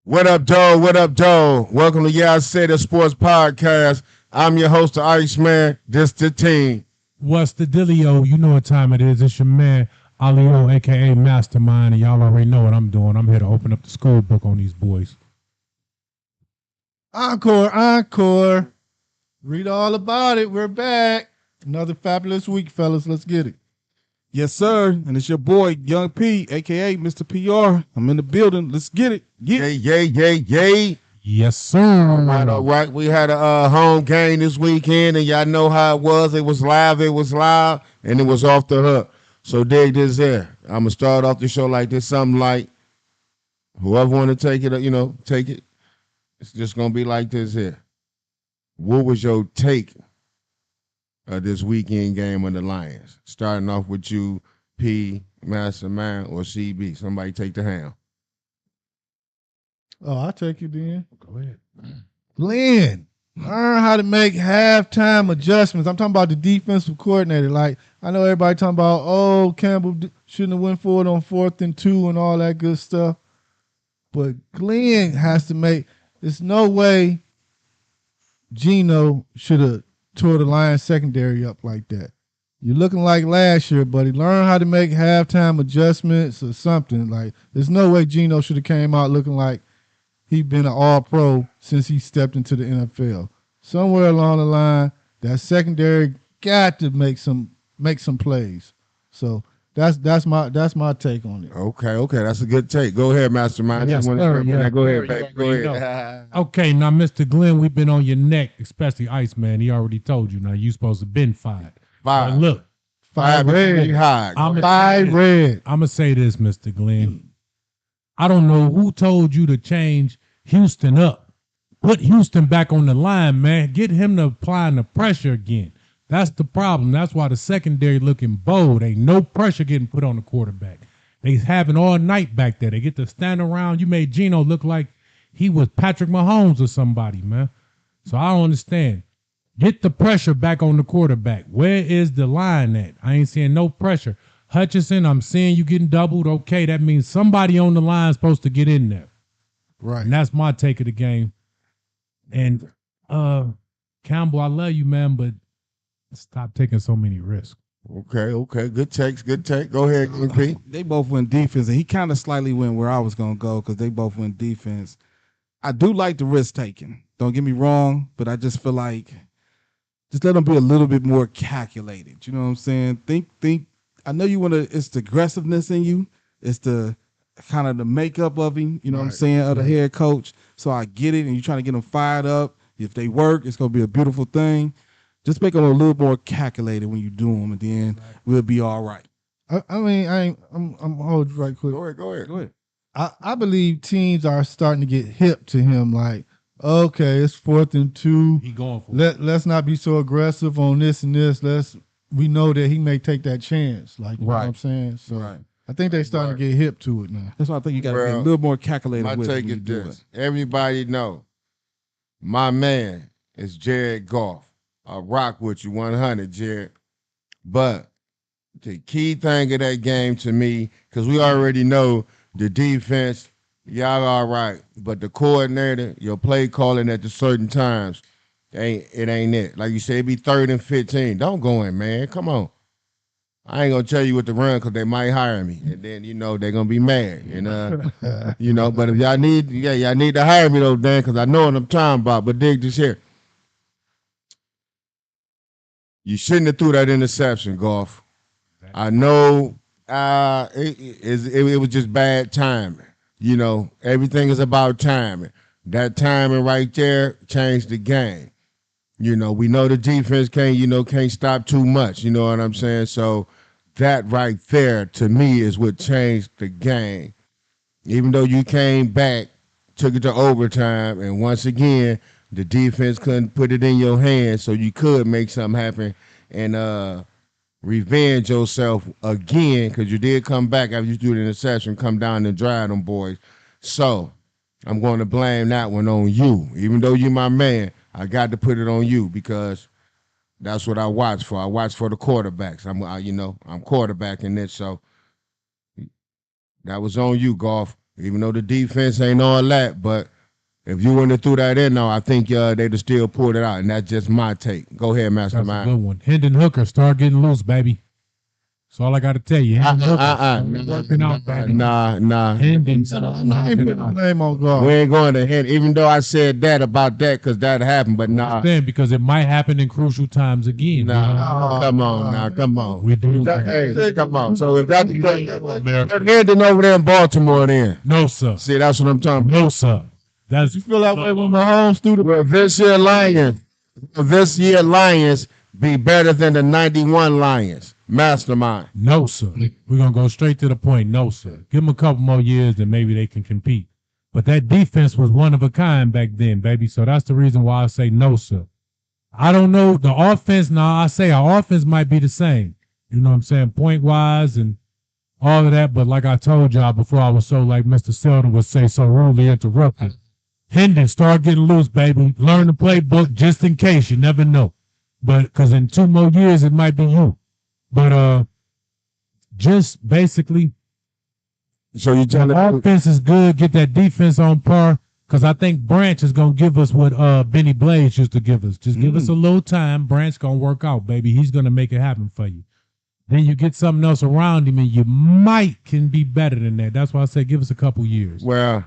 What up, Joe? What up, Joe? Welcome to Yeah I Said It Sports Podcast. I'm your host, the Iceman. This the team. What's the dealio? You know what time it is. It's your man, Alio, a.k.a. Mastermind, and y'all already know what I'm doing. I'm here to open up the school book on these boys. Encore, encore. Read all about it. We're back. Another fabulous week, fellas. Let's get it. Yes, sir. And it's your boy, Young P, aka Mr. PR. I'm in the building. Let's get it. Yay, yay, yay, yay. Yes, sir. All right. We had a home game this weekend, and y'all know how it was. It was live, and it was off the hook. So dig this here. I'm going to start off the show like this, something like, whoever want to take it, take it. It's just going to be like this here. What was your take of this weekend game of the Lions? Starting off with you, P, Mastermind, or CB. Somebody take the helm. Oh, I'll take you then. Go ahead. Glenn, learn how to make halftime adjustments. I'm talking about the defensive coordinator. Like, I know everybody talking about, Campbell shouldn't have went for it on 4th and 2 and all that good stuff. But Glenn has to make, there's no way Geno should have tore the Lions secondary up like that. You're looking like last year, buddy. Learn how to make halftime adjustments or something. Like, there's no way Geno should have came out looking like he'd been an all-pro since he stepped into the NFL. Somewhere along the line, that secondary got to make some plays. So that's my take on it. Okay, that's a good take. Go ahead, Mastermind. Yes, Go sir. ahead, baby. Go already ahead. Okay, now, Mr. Glenn, we've been on your neck, especially Iceman. He already told you. Now, you supposed to been fired. Five. But look, Five red. High. I'm Five red. going to say this, Mr. Glenn. I don't know who told you to change Houston up. Put Houston back on the line, man. Get him to applying the pressure again. That's the problem. That's why the secondary looking bold. Ain't no pressure getting put on the quarterback. They having all night back there. They get to stand around. You made Geno look like he was Patrick Mahomes or somebody, man. So I don't understand. Get the pressure back on the quarterback. Where is the line at? I ain't seeing no pressure. Hutchinson, I'm seeing you getting doubled. Okay, that means somebody on the line is supposed to get in there. Right. And that's my take of the game. And Campbell, I love you, man, but stop taking so many risks. Okay. Good takes. Go ahead, P. They both went defense, and he kind of slightly went where I was going to go because they both went defense. I do like the risk taking. Don't get me wrong, but I just feel like just let them be a little bit more calculated. You know what I'm saying? Think. I know you want to. It's the aggressiveness in you. It's the kind of the makeup of him. You know what I'm saying? Of the head coach. So I get it, and you're trying to get them fired up. If they work, it's gonna be a beautiful thing. Just make them a little more calculated when you do them, and then we'll be all right. I'm hold you right quick. Go ahead. I believe teams are starting to get hip to him. Like, okay, it's 4th and 2. He going for it. Let's not be so aggressive on this and this. We know that he may take that chance. Like, you know what I'm saying? So I think they're starting to get hip to it now. That's why I think you got to be a little more calculated My with it take when you is do this. it. Everybody know my man is Jared Goff. I rock with you 100, Jared. But the key thing of that game to me, because we already know the defense, y'all all right. But the coordinator, your play calling at the certain times, it ain't it. Like you say, it be 3rd and 15. Don't go in, man. Come on. I ain't gonna tell you what to run because they might hire me, and then they're gonna be mad, and But if y'all need to hire me though, Dan, because I know what I'm talking about. But dig this here, you shouldn't have threw that interception, Goff. I know it was just bad timing. Everything is about timing. That timing right there changed the game. We know the defense can't stop too much. You know what I'm saying? So that right there, to me, is what changed the game. Even though you came back, took it to overtime, and once again, the defense couldn't put it in your hands, so you could make something happen and revenge yourself again, because you did come back after you threw the interception, come down and dry them boys. So I'm going to blame that one on you. Even though you're my man, I got to put it on you because that's what I watch for. I watch for the quarterbacks. I'm quarterbacking it, so that was on you, Goff. Even though the defense ain't all that, but if you wouldn't have threw that in, though, I think they'd have still pulled it out, and that's just my take. Go ahead, That's a Mastermind. good one. Hendon Hooker, start getting loose, baby. That's all I got to tell you. Hendon Hooker, start working out, baby. Nah. Hendon, I ain't putting blame on God. We ain't going to hit, even though I said that about that, because that happened, but nah. Because it might happen in crucial times again. Nah, come on. We do. Hey, come on. So if that's the case, Hendon over there in Baltimore then. No, sir. See, that's what I'm talking about. No, sir. That's You feel that way when Mahomes threw the Will this year Lions be better than the 91 Lions? Mastermind. no, sir. We're gonna go straight to the point. No, sir. Give them a couple more years, and maybe they can compete. But that defense was one of a kind back then, baby. So that's the reason why I say no, sir. I don't know the offense. Now I say our offense might be the same. You know what I'm saying, point wise and all of that. But like I told y'all before, I was so like Mr. Selden would say so rudely interrupted. Hendon, start getting loose, baby. Learn the playbook just in case. You never know. But because in 2 more years, it might be you. But just basically, So you telling the me offense is good. Get that defense on par. Because I think Branch is going to give us what Benny Blaze used to give us. Just give us a little time. Branch going to work out, baby. He's going to make it happen for you. Then you get something else around him, and you can be better than that. That's why I say give us a couple years. Well,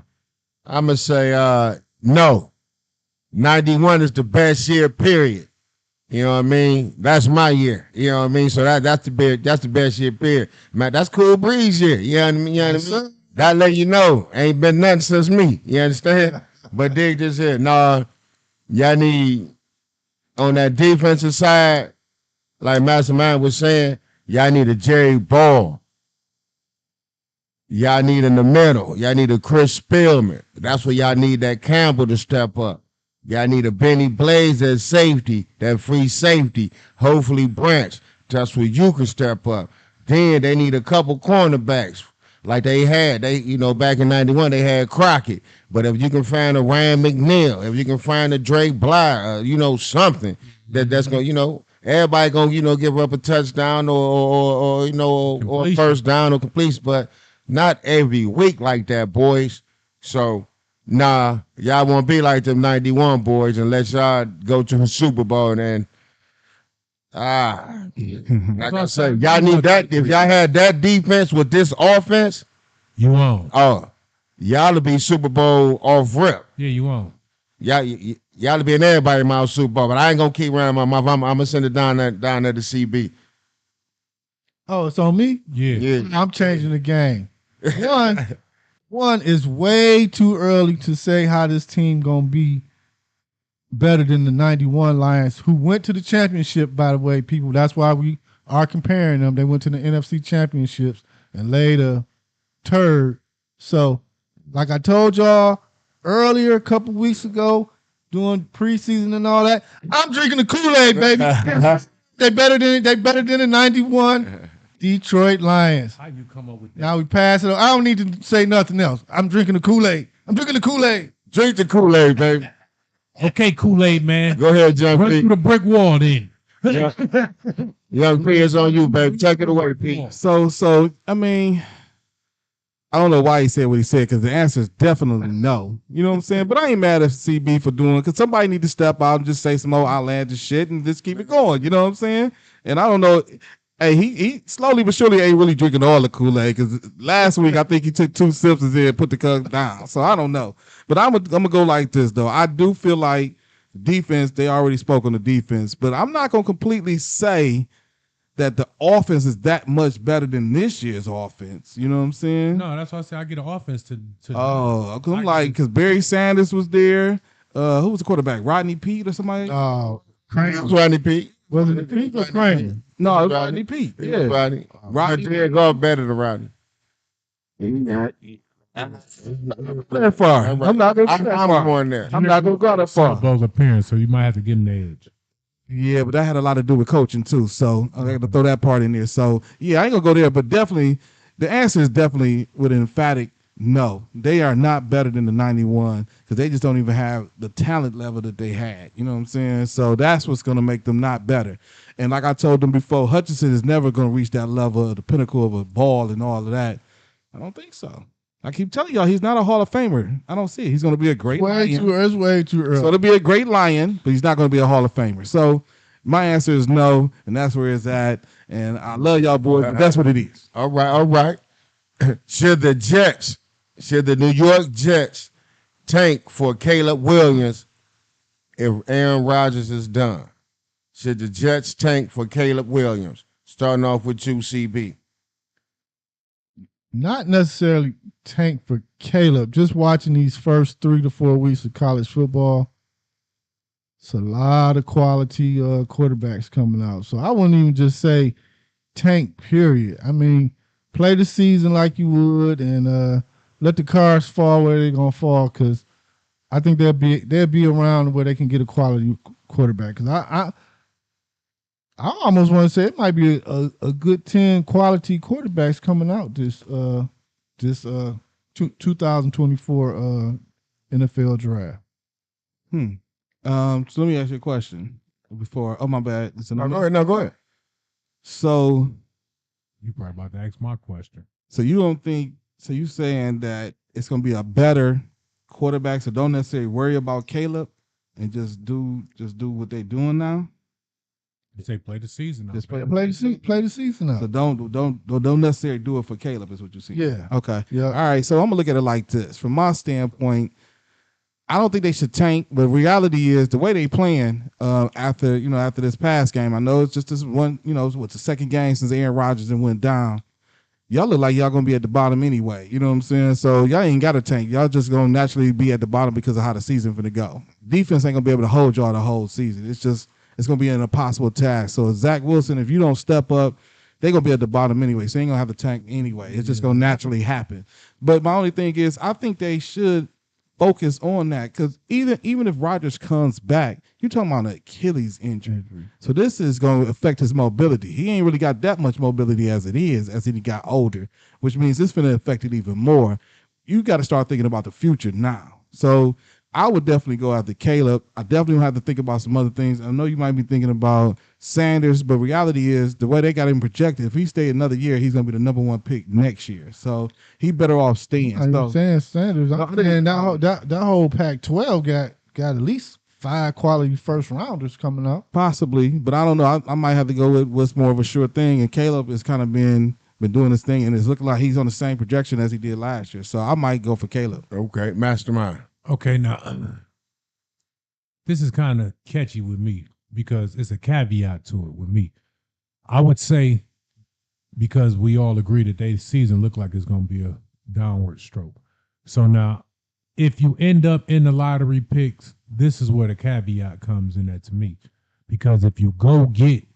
I'm going to say no. 91 is the best year, period. You know what I mean? That's my year. You know what I mean? So that's the best year, period. Man, that's Cool Breeze year. You know what I mean? That let you know. Ain't been nothing since me. You understand? But dig this here. Nah, y'all need, on that defensive side, like Mastermind was saying, y'all need a Jerry Ball. Y'all need in the middle. Y'all need a Chris Spillman. That's where y'all need that Campbell to step up. Y'all need a Benny Blaze at safety, that free safety. Hopefully Branch. That's where you can step up. Then they need a couple cornerbacks like they had. Back in 91, they had Crockett. But if you can find a Ryan McNeil, if you can find a Drake Bly, something that's going to, everybody going to give up a touchdown or first down or completion, but not every week like that, boys. So, nah, y'all won't be like them 91 boys unless y'all go to the Super Bowl and like I said, y'all need that. If y'all had that defense with this offense, you won't. Y'all will be Super Bowl off rip. Yeah, you won't. Y'all will be in everybody's mouth Super Bowl, but I ain't gonna keep running my mouth. I'm gonna send it down there to CB. Oh, it's on me? Yeah. I'm changing the game. One is way too early to say how this team gonna be better than the 91 Lions, who went to the championship, by the way, people. That's why we are comparing them. They went to the NFC championships and laid a turd. So, like I told y'all earlier a couple weeks ago, doing preseason and all that, I'm drinking the Kool-Aid, baby. They better than the 91 Detroit Lions. How you come up with that? Now we pass it. I don't need to say nothing else. I'm drinking the Kool-Aid. Drink the Kool-Aid, baby. Okay, Kool-Aid, man. Go ahead, John Run P. through the brick wall then. Young P, it's on you, baby. Take it away, P. So I mean, I don't know why he said what he said, because the answer is definitely no. You know what I'm saying? But I ain't mad at CB for doing it, because somebody need to step out and just say some old outlandish shit and just keep it going. You know what I'm saying? And I don't know. Hey, he slowly but surely ain't really drinking all the Kool-Aid, because last week I think he took 2 sips and then put the cup down. So I don't know. But I'm gonna go like this, though. I do feel like defense, they already spoke on the defense, but I'm not gonna completely say that the offense is that much better than this year's offense. You know what I'm saying? No, that's why I say I get an offense to Oh, I'm like, because Barry Sanders was there. Who was the quarterback? Rodney Pete or somebody? Oh, Rodney Pete. was it Pete or Kramer? No, it was Rodney Pete. Yeah. Rodney. Rodney golf better than Rodney. That far. I'm not gonna go that far. going there. I'm not gonna go that far. Both appearance, so you might have to give him the edge. Yeah, but that had a lot to do with coaching too. So I got to throw that part in there. So yeah, I ain't gonna go there, but definitely the answer is definitely with an emphatic no. They are not better than the 91, because they just don't even have the talent level that they had. You know what I'm saying? So that's what's gonna make them not better. And like I told them before, Hutchinson is never gonna reach that level of the pinnacle of a ball and all of that. I don't think so. I keep telling y'all, he's not a Hall of Famer. I don't see it. He's going to be a great Lion. It's way too early. He's going to be a great Lion, but he's not going to be a Hall of Famer. So my answer is no, and that's where it's at. And I love y'all boys, but that's what it is. All right. Should the New York Jets tank for Caleb Williams if Aaron Rodgers is done? Should the Jets tank for Caleb Williams? Starting off with you, CB. Not necessarily tank for Caleb. Just watching these first 3 to 4 weeks of college football, it's a lot of quality quarterbacks coming out. So I wouldn't even just say tank, period. I mean, play the season like you would and let the cards fall where they're going to fall, because I think they'll be around where they can get a quality quarterback. Because I almost want to say it might be a good 10 quality quarterbacks coming out this 2024 NFL draft. So let me ask you a question before. Oh, my bad. No, go ahead. So You probably about to ask my question. So you don't think? So you saying that it's going to be a better quarterback? So don't necessarily worry about Caleb and just do what they're doing now. You say play the season. Just Play the season out. So don't necessarily do it for Caleb. Is what you're saying? Yeah. Okay. Yeah. All right. So I'm gonna look at it like this. From my standpoint, I don't think they should tank. But reality is the way they playing after this past game. I know it's just this one. What's the second game since Aaron Rodgers and went down. Y'all look like y'all gonna be at the bottom anyway. You know what I'm saying? So y'all ain't got to tank. Y'all just gonna naturally be at the bottom because of how the season finna go. Defense ain't gonna be able to hold y'all the whole season. It's gonna be an impossible task. So Zach Wilson, if you don't step up, they're gonna be at the bottom anyway. So they ain't gonna have to tank anyway. It's just gonna naturally happen. But my only thing is, I think they should focus on that, because even if Rodgers comes back, you're talking about an Achilles injury. So this is going to affect his mobility. He ain't really got that much mobility as he got older, which means it's going to affect it even more. You got to start thinking about the future now. So I would definitely go after Caleb. I definitely have to think about some other things. I know you might be thinking about Sanders, but reality is the way they got him projected, if he stayed another year, he's going to be the number 1 pick next year. So he better off staying. I'm saying Sanders. I'm saying that whole Pac-12 got at least 5 quality first rounders coming up. Possibly, but I don't know. I might have to go with what's more of a sure thing. And Caleb has kind of been doing this thing, and it's looking like he's on the same projection as he did last year. So I might go for Caleb. Okay, mastermind. Okay, now this is kind of catchy with me because it's a caveat to it with me. I would say, because we all agree that their season look like it's going to be a downward stroke. So now, if you end up in the lottery picks, this is where the caveat comes in that to me. Because if you go get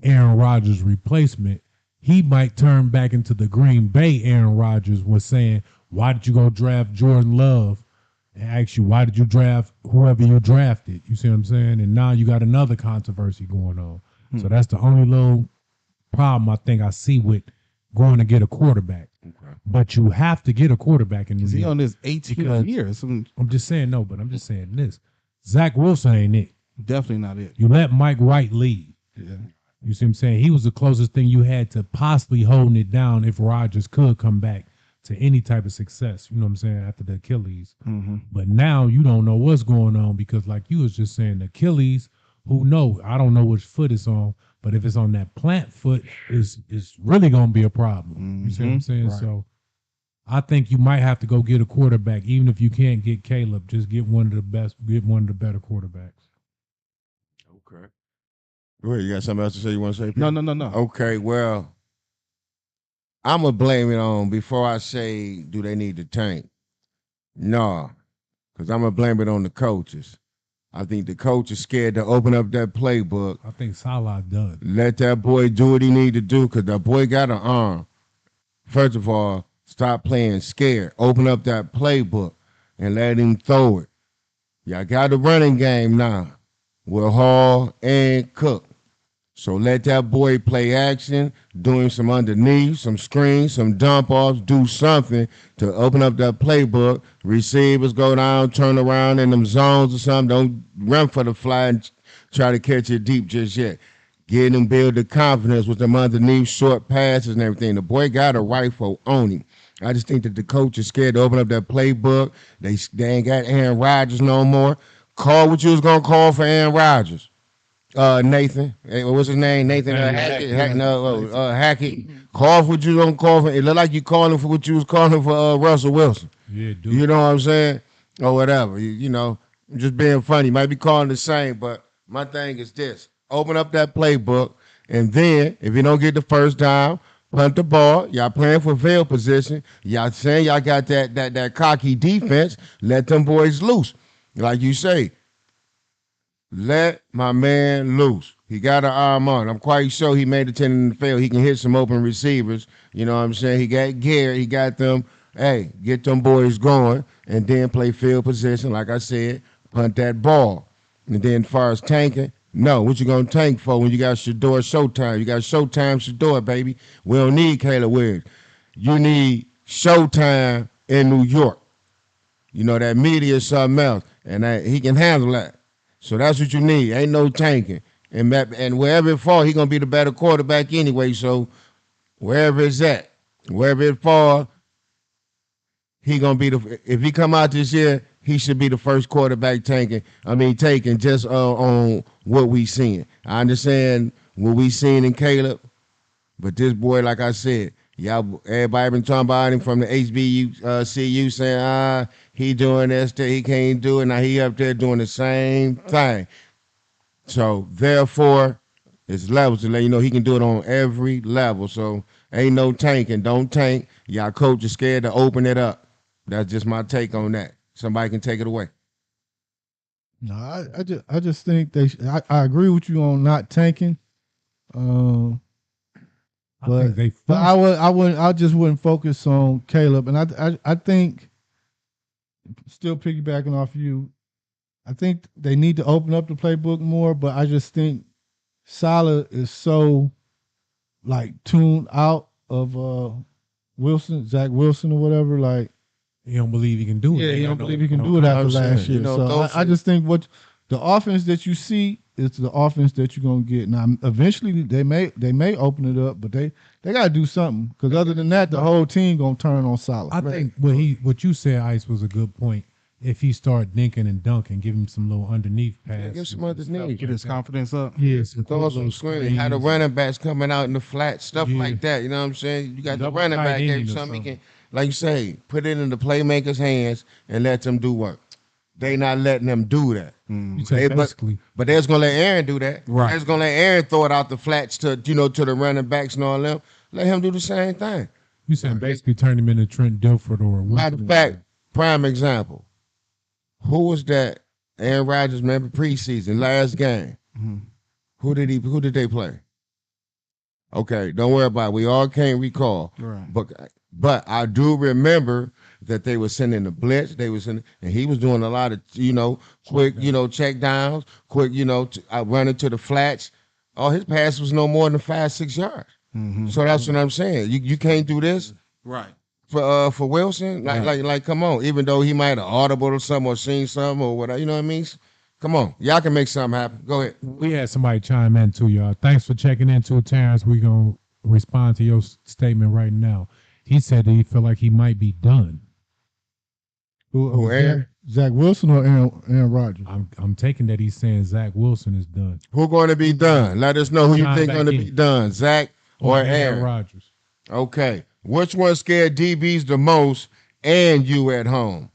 Aaron Rodgers' replacement, he might turn back into the Green Bay Aaron Rodgers was saying, why did you go draft Jordan Love? And ask you, why did you draft whoever you drafted? You see what I'm saying? And now you got another controversy going on. So that's the only little problem I think I see with going to get a quarterback. Okay. But you have to get a quarterback in the league. He on his 18th year. I'm just saying no, but I'm just saying this. Zach Wilson ain't it. Definitely not it. You let Mike White lead. Yeah. You see what I'm saying? He was the closest thing you had to possibly holding it down if Rodgers could come back to any type of success, you know what I'm saying, after the Achilles. Mm-hmm. But now you don't know what's going on because, like you was just saying, the Achilles, who knows? I don't know which foot it's on, but if it's on that plant foot, it's really going to be a problem. Mm-hmm. You see what I'm saying? Right. So I think you might have to go get a quarterback, even if you can't get Caleb. Just get one of the best, get one of the better quarterbacks. Okay. Go ahead. You got something else to say you want to say, Peter? No. No. Okay, well, I'm going to blame it on, before I say, do they need to tank? No, because I'm going to blame it on the coaches. I think the coach is scared to open up that playbook. I think Salah does. Let that boy do what he need to do, because that boy got an arm. First of all, stop playing scared. Open up that playbook and let him throw it. Y'all got a running game now with Hall and Cook. So let that boy play action, doing some underneath, some screens, some dump offs, do something to open up that playbook. Receivers go down, turn around in them zones or something. Don't run for the fly and try to catch it deep just yet. Get him build the confidence with them underneath short passes and everything. The boy got a rifle on him. I just think that the coach is scared to open up that playbook. They ain't got Aaron Rodgers no more. Call what you was gonna call for Aaron Rodgers. Nathan, what's his name? Nathan Hackett. Hackett. Call for what you don't call for. It look like you calling for what you was calling for Russell Wilson. Yeah, dude. You know what I'm saying? Or whatever. You know, just being funny. Might be calling the same, but my thing is this: open up that playbook, and then if you don't get the first down, punt the ball. Y'all playing for field position. Y'all saying y'all got that cocky defense. Let them boys loose, like you say. Let my man loose. He got an arm on. I'm quite sure he made a 10 in the field. He can hit some open receivers. You know what I'm saying? He got gear. He got them. Hey, get them boys going and then play field position. Like I said, punt that ball. And then as far as tanking, no. What you going to tank for when you got Shador Showtime? You got Showtime Shador, baby. We don't need Caleb Williams. You need Showtime in New York. You know, that media is something else. And he can handle that. So that's what you need. Ain't no tanking. And wherever it fall, he going to be the better quarterback anyway. So wherever it's at, wherever it fall, he going to be if he come out this year, he should be the first quarterback taken just on what we seeing. I understand what we seen in Caleb, but this boy, like I said, everybody been talking about him from the HBCU saying, he doing this, that he can't do it. Now he up there doing the same thing. So therefore, it's levels to let you know he can do it on every level. So ain't no tanking. Don't tank. Y'all coach is scared to open it up. That's just my take on that. Somebody can take it away. No, I just think I agree with you on not tanking. I But think I just wouldn't focus on Caleb, and I think still piggybacking off you, I think they need to open up the playbook more. But I just think Salah is so like tuned out of Zach Wilson or whatever. Like he don't believe he can do it. yeah, he don't believe he can do it after last year. So I just think what the offense that you see is the offense that you're gonna get. Now, eventually they may open it up, but they gotta do something because other than that, the whole team gonna turn on Salah. I think what you said, Ice, was a good point. If he start dinking and dunking, give him some little underneath pass. Give some underneath. Get his confidence up. Yes, Throw some screen. How the running backs coming out in the flat, stuff like that. You know what I'm saying? You got the running back there, something he can, like you say, put it in the playmaker's hands and let them do work. They not letting them do that. But they're gonna let Aaron do that. Right. They're gonna let Aaron throw it out the flats to the running backs and all them. Let him do the same thing. You said basically turn him into Trent Dilford or Matter of fact, prime example. Who was that? Aaron Rodgers, remember preseason, last game. Mm-hmm. Who did they play? Okay, don't worry about it. We all can't recall. Right. But I do remember that they were sending the blitz. They was and he was doing a lot of quick check downs, quick running to the flats. All his pass was no more than 5-6 yards. Mm-hmm. So that's what I'm saying. You can't do this Right. for Wilson. Like come on. Even though he might have audible or something or seen something or whatever, you know what I mean? Come on, y'all can make something happen. Go ahead. We had somebody chime in too, y'all. Thanks for checking in too, Terrence. We're gonna respond to your statement right now. He said that he feel like he might be done. Who Aaron? Zach Wilson or Aaron Rodgers? I'm taking that he's saying Zach Wilson is done. Who going to be done? Let us know who you think going to be done, Zach or Aaron Rodgers. Okay. Which one scared DBs the most and you at home?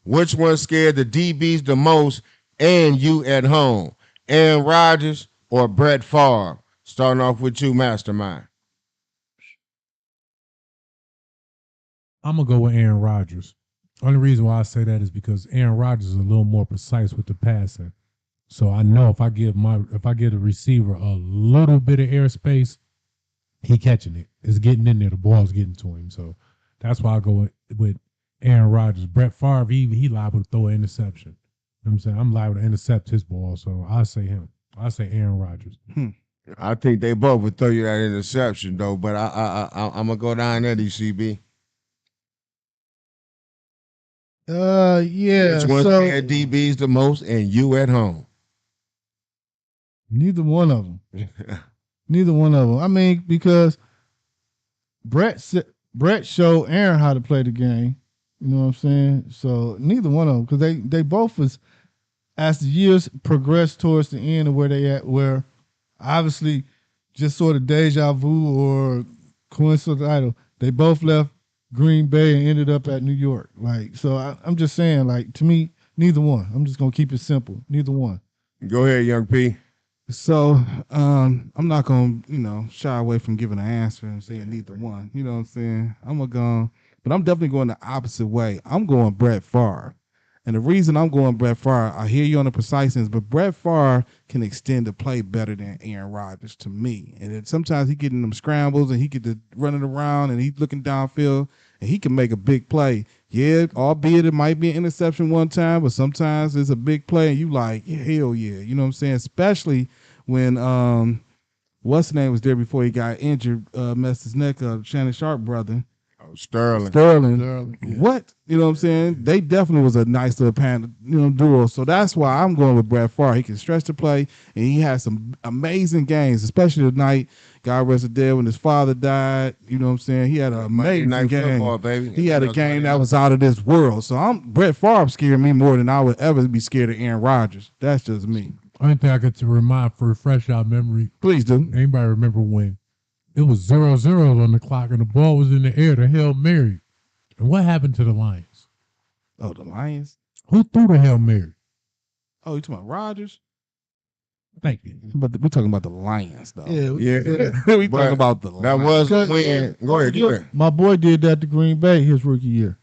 Which one scared the DBs the most and you at home? Aaron Rodgers or Brett Favre? Starting off with you, Mastermind. I'm going to go with Aaron Rodgers. Only reason why I say that is because Aaron Rodgers is a little more precise with the passing. So I know if I give the receiver a little bit of airspace, he catching it. It's getting in there. The ball's getting to him. So that's why I go with Aaron Rodgers. Brett Favre, he liable to throw an interception. You know what I'm saying? I'm liable to intercept his ball. So I say him. I say Aaron Rodgers. I think they both would throw you that interception though, but I'm gonna go down there, DCB. Yeah. Which one scared DBs the most and you at home? Neither one of them. Neither one of them. I mean, because Brett Brett showed Aaron how to play the game. You know what I'm saying? So neither one of them, because they both was as the years progressed towards the end of where they at, where obviously just sort of deja vu or coincidental, they both left Green Bay and ended up at New York. Like, so I'm just saying, like, to me, neither one. I'm just gonna keep it simple. Neither one. Go ahead, Young P. So I'm not gonna, shy away from giving an answer and saying neither one. You know what I'm saying? I'm gonna go, but I'm definitely going the opposite way. I'm going Brett Favre. And the reason I'm going Brett Favre, I hear you on the precise sense, but Brett Favre can extend the play better than Aaron Rodgers to me. And then sometimes he getting them scrambles and he get to running around and he's looking downfield and he can make a big play. Yeah, albeit it might be an interception one time, but sometimes it's a big play and you like, yeah, hell yeah. You know what I'm saying? Especially when what's his name was there before he got injured, messed his neck up, Shannon Sharp brother. Sterling. Sterling, yeah. What? You know what I'm saying? They definitely was a nice little duo. So that's why I'm going with Brett Favre. He can stretch the play, and he had some amazing games, especially tonight. God rest his dead when his father died. You know what I'm saying? He had an amazing Night game. football, baby. He had a game that was out of this world. So Brett Favre scaring me more than I would ever be scared of Aaron Rodgers. That's just me. Only thing I get to refresh our memory. Please do. Anybody remember when it was 0-0 on the clock and the ball was in the air, the Hail Mary? And what happened to the Lions? Oh, the Lions? Who threw the Hail Mary? Oh, you talking about Rodgers? Thank you. But we're talking about the Lions, though. Yeah. we But talking about the That Lions. was when. Go ahead. My boy did that to Green Bay his rookie year.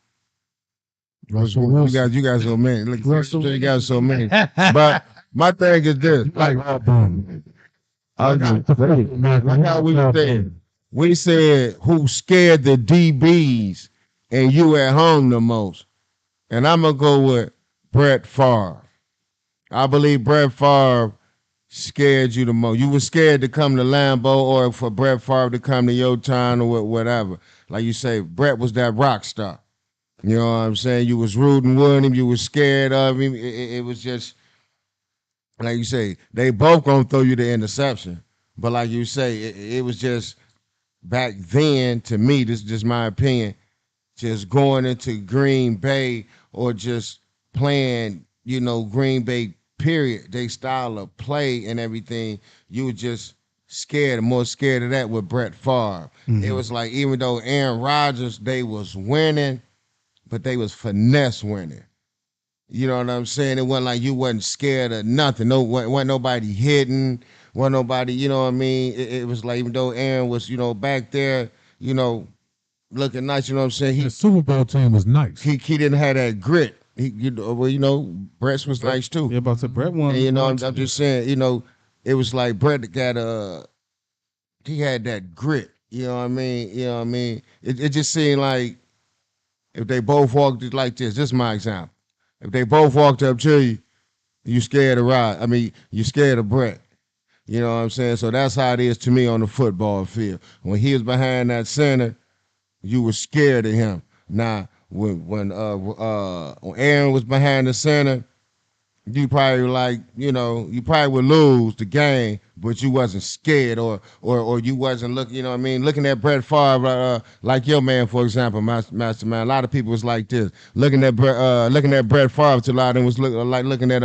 Russell You Wilson. guys so many. Look, Russell- you guys so many. But my thing is this. Like how we said. We said who scared the DBs and you at home the most. And I'm going to go with Brett Favre. I believe Brett Favre scared you the most. You were scared to come to Lambeau or for Brett Favre to come to your town or whatever. Like you say, Brett was that rock star. You know what I'm saying? You was rooting with him. You was scared of him. It was just, like you say, they both going to throw you the interception. But like you say, it was just back then, to me, this is just my opinion, just going into Green Bay or just playing, Green Bay, period, they style of play and everything, you were just more scared of that with Brett Favre. Mm-hmm. It was like, even though Aaron Rodgers, they was winning, but they was finesse winning. You know what I'm saying? It wasn't like you wasn't scared of nothing. Wasn't nobody hitting. Wasn't nobody, you know what I mean? It was like, even though Aaron was, back there, looking nice, you know what I'm saying? The Super Bowl team was nice. He didn't have that grit. Brett's was nice too. Yeah, about to Brett won. And, I'm just saying, it was like Brett got he had that grit. You know what I mean? You know what I mean? It just seemed like if they both walked it like this is my example. If they both walked up to you, you scared of you scared of Brett. You know what I'm saying? So that's how it is to me on the football field. When he was behind that center, you were scared of him. Now, when Aaron was behind the center, you probably you probably would lose the game, but you wasn't scared or you wasn't looking, you know what I mean? Looking at Brett Favre, like your man, for example, Mastermind. A lot of people was like this, looking at Brett Favre. To a lot of them was looking at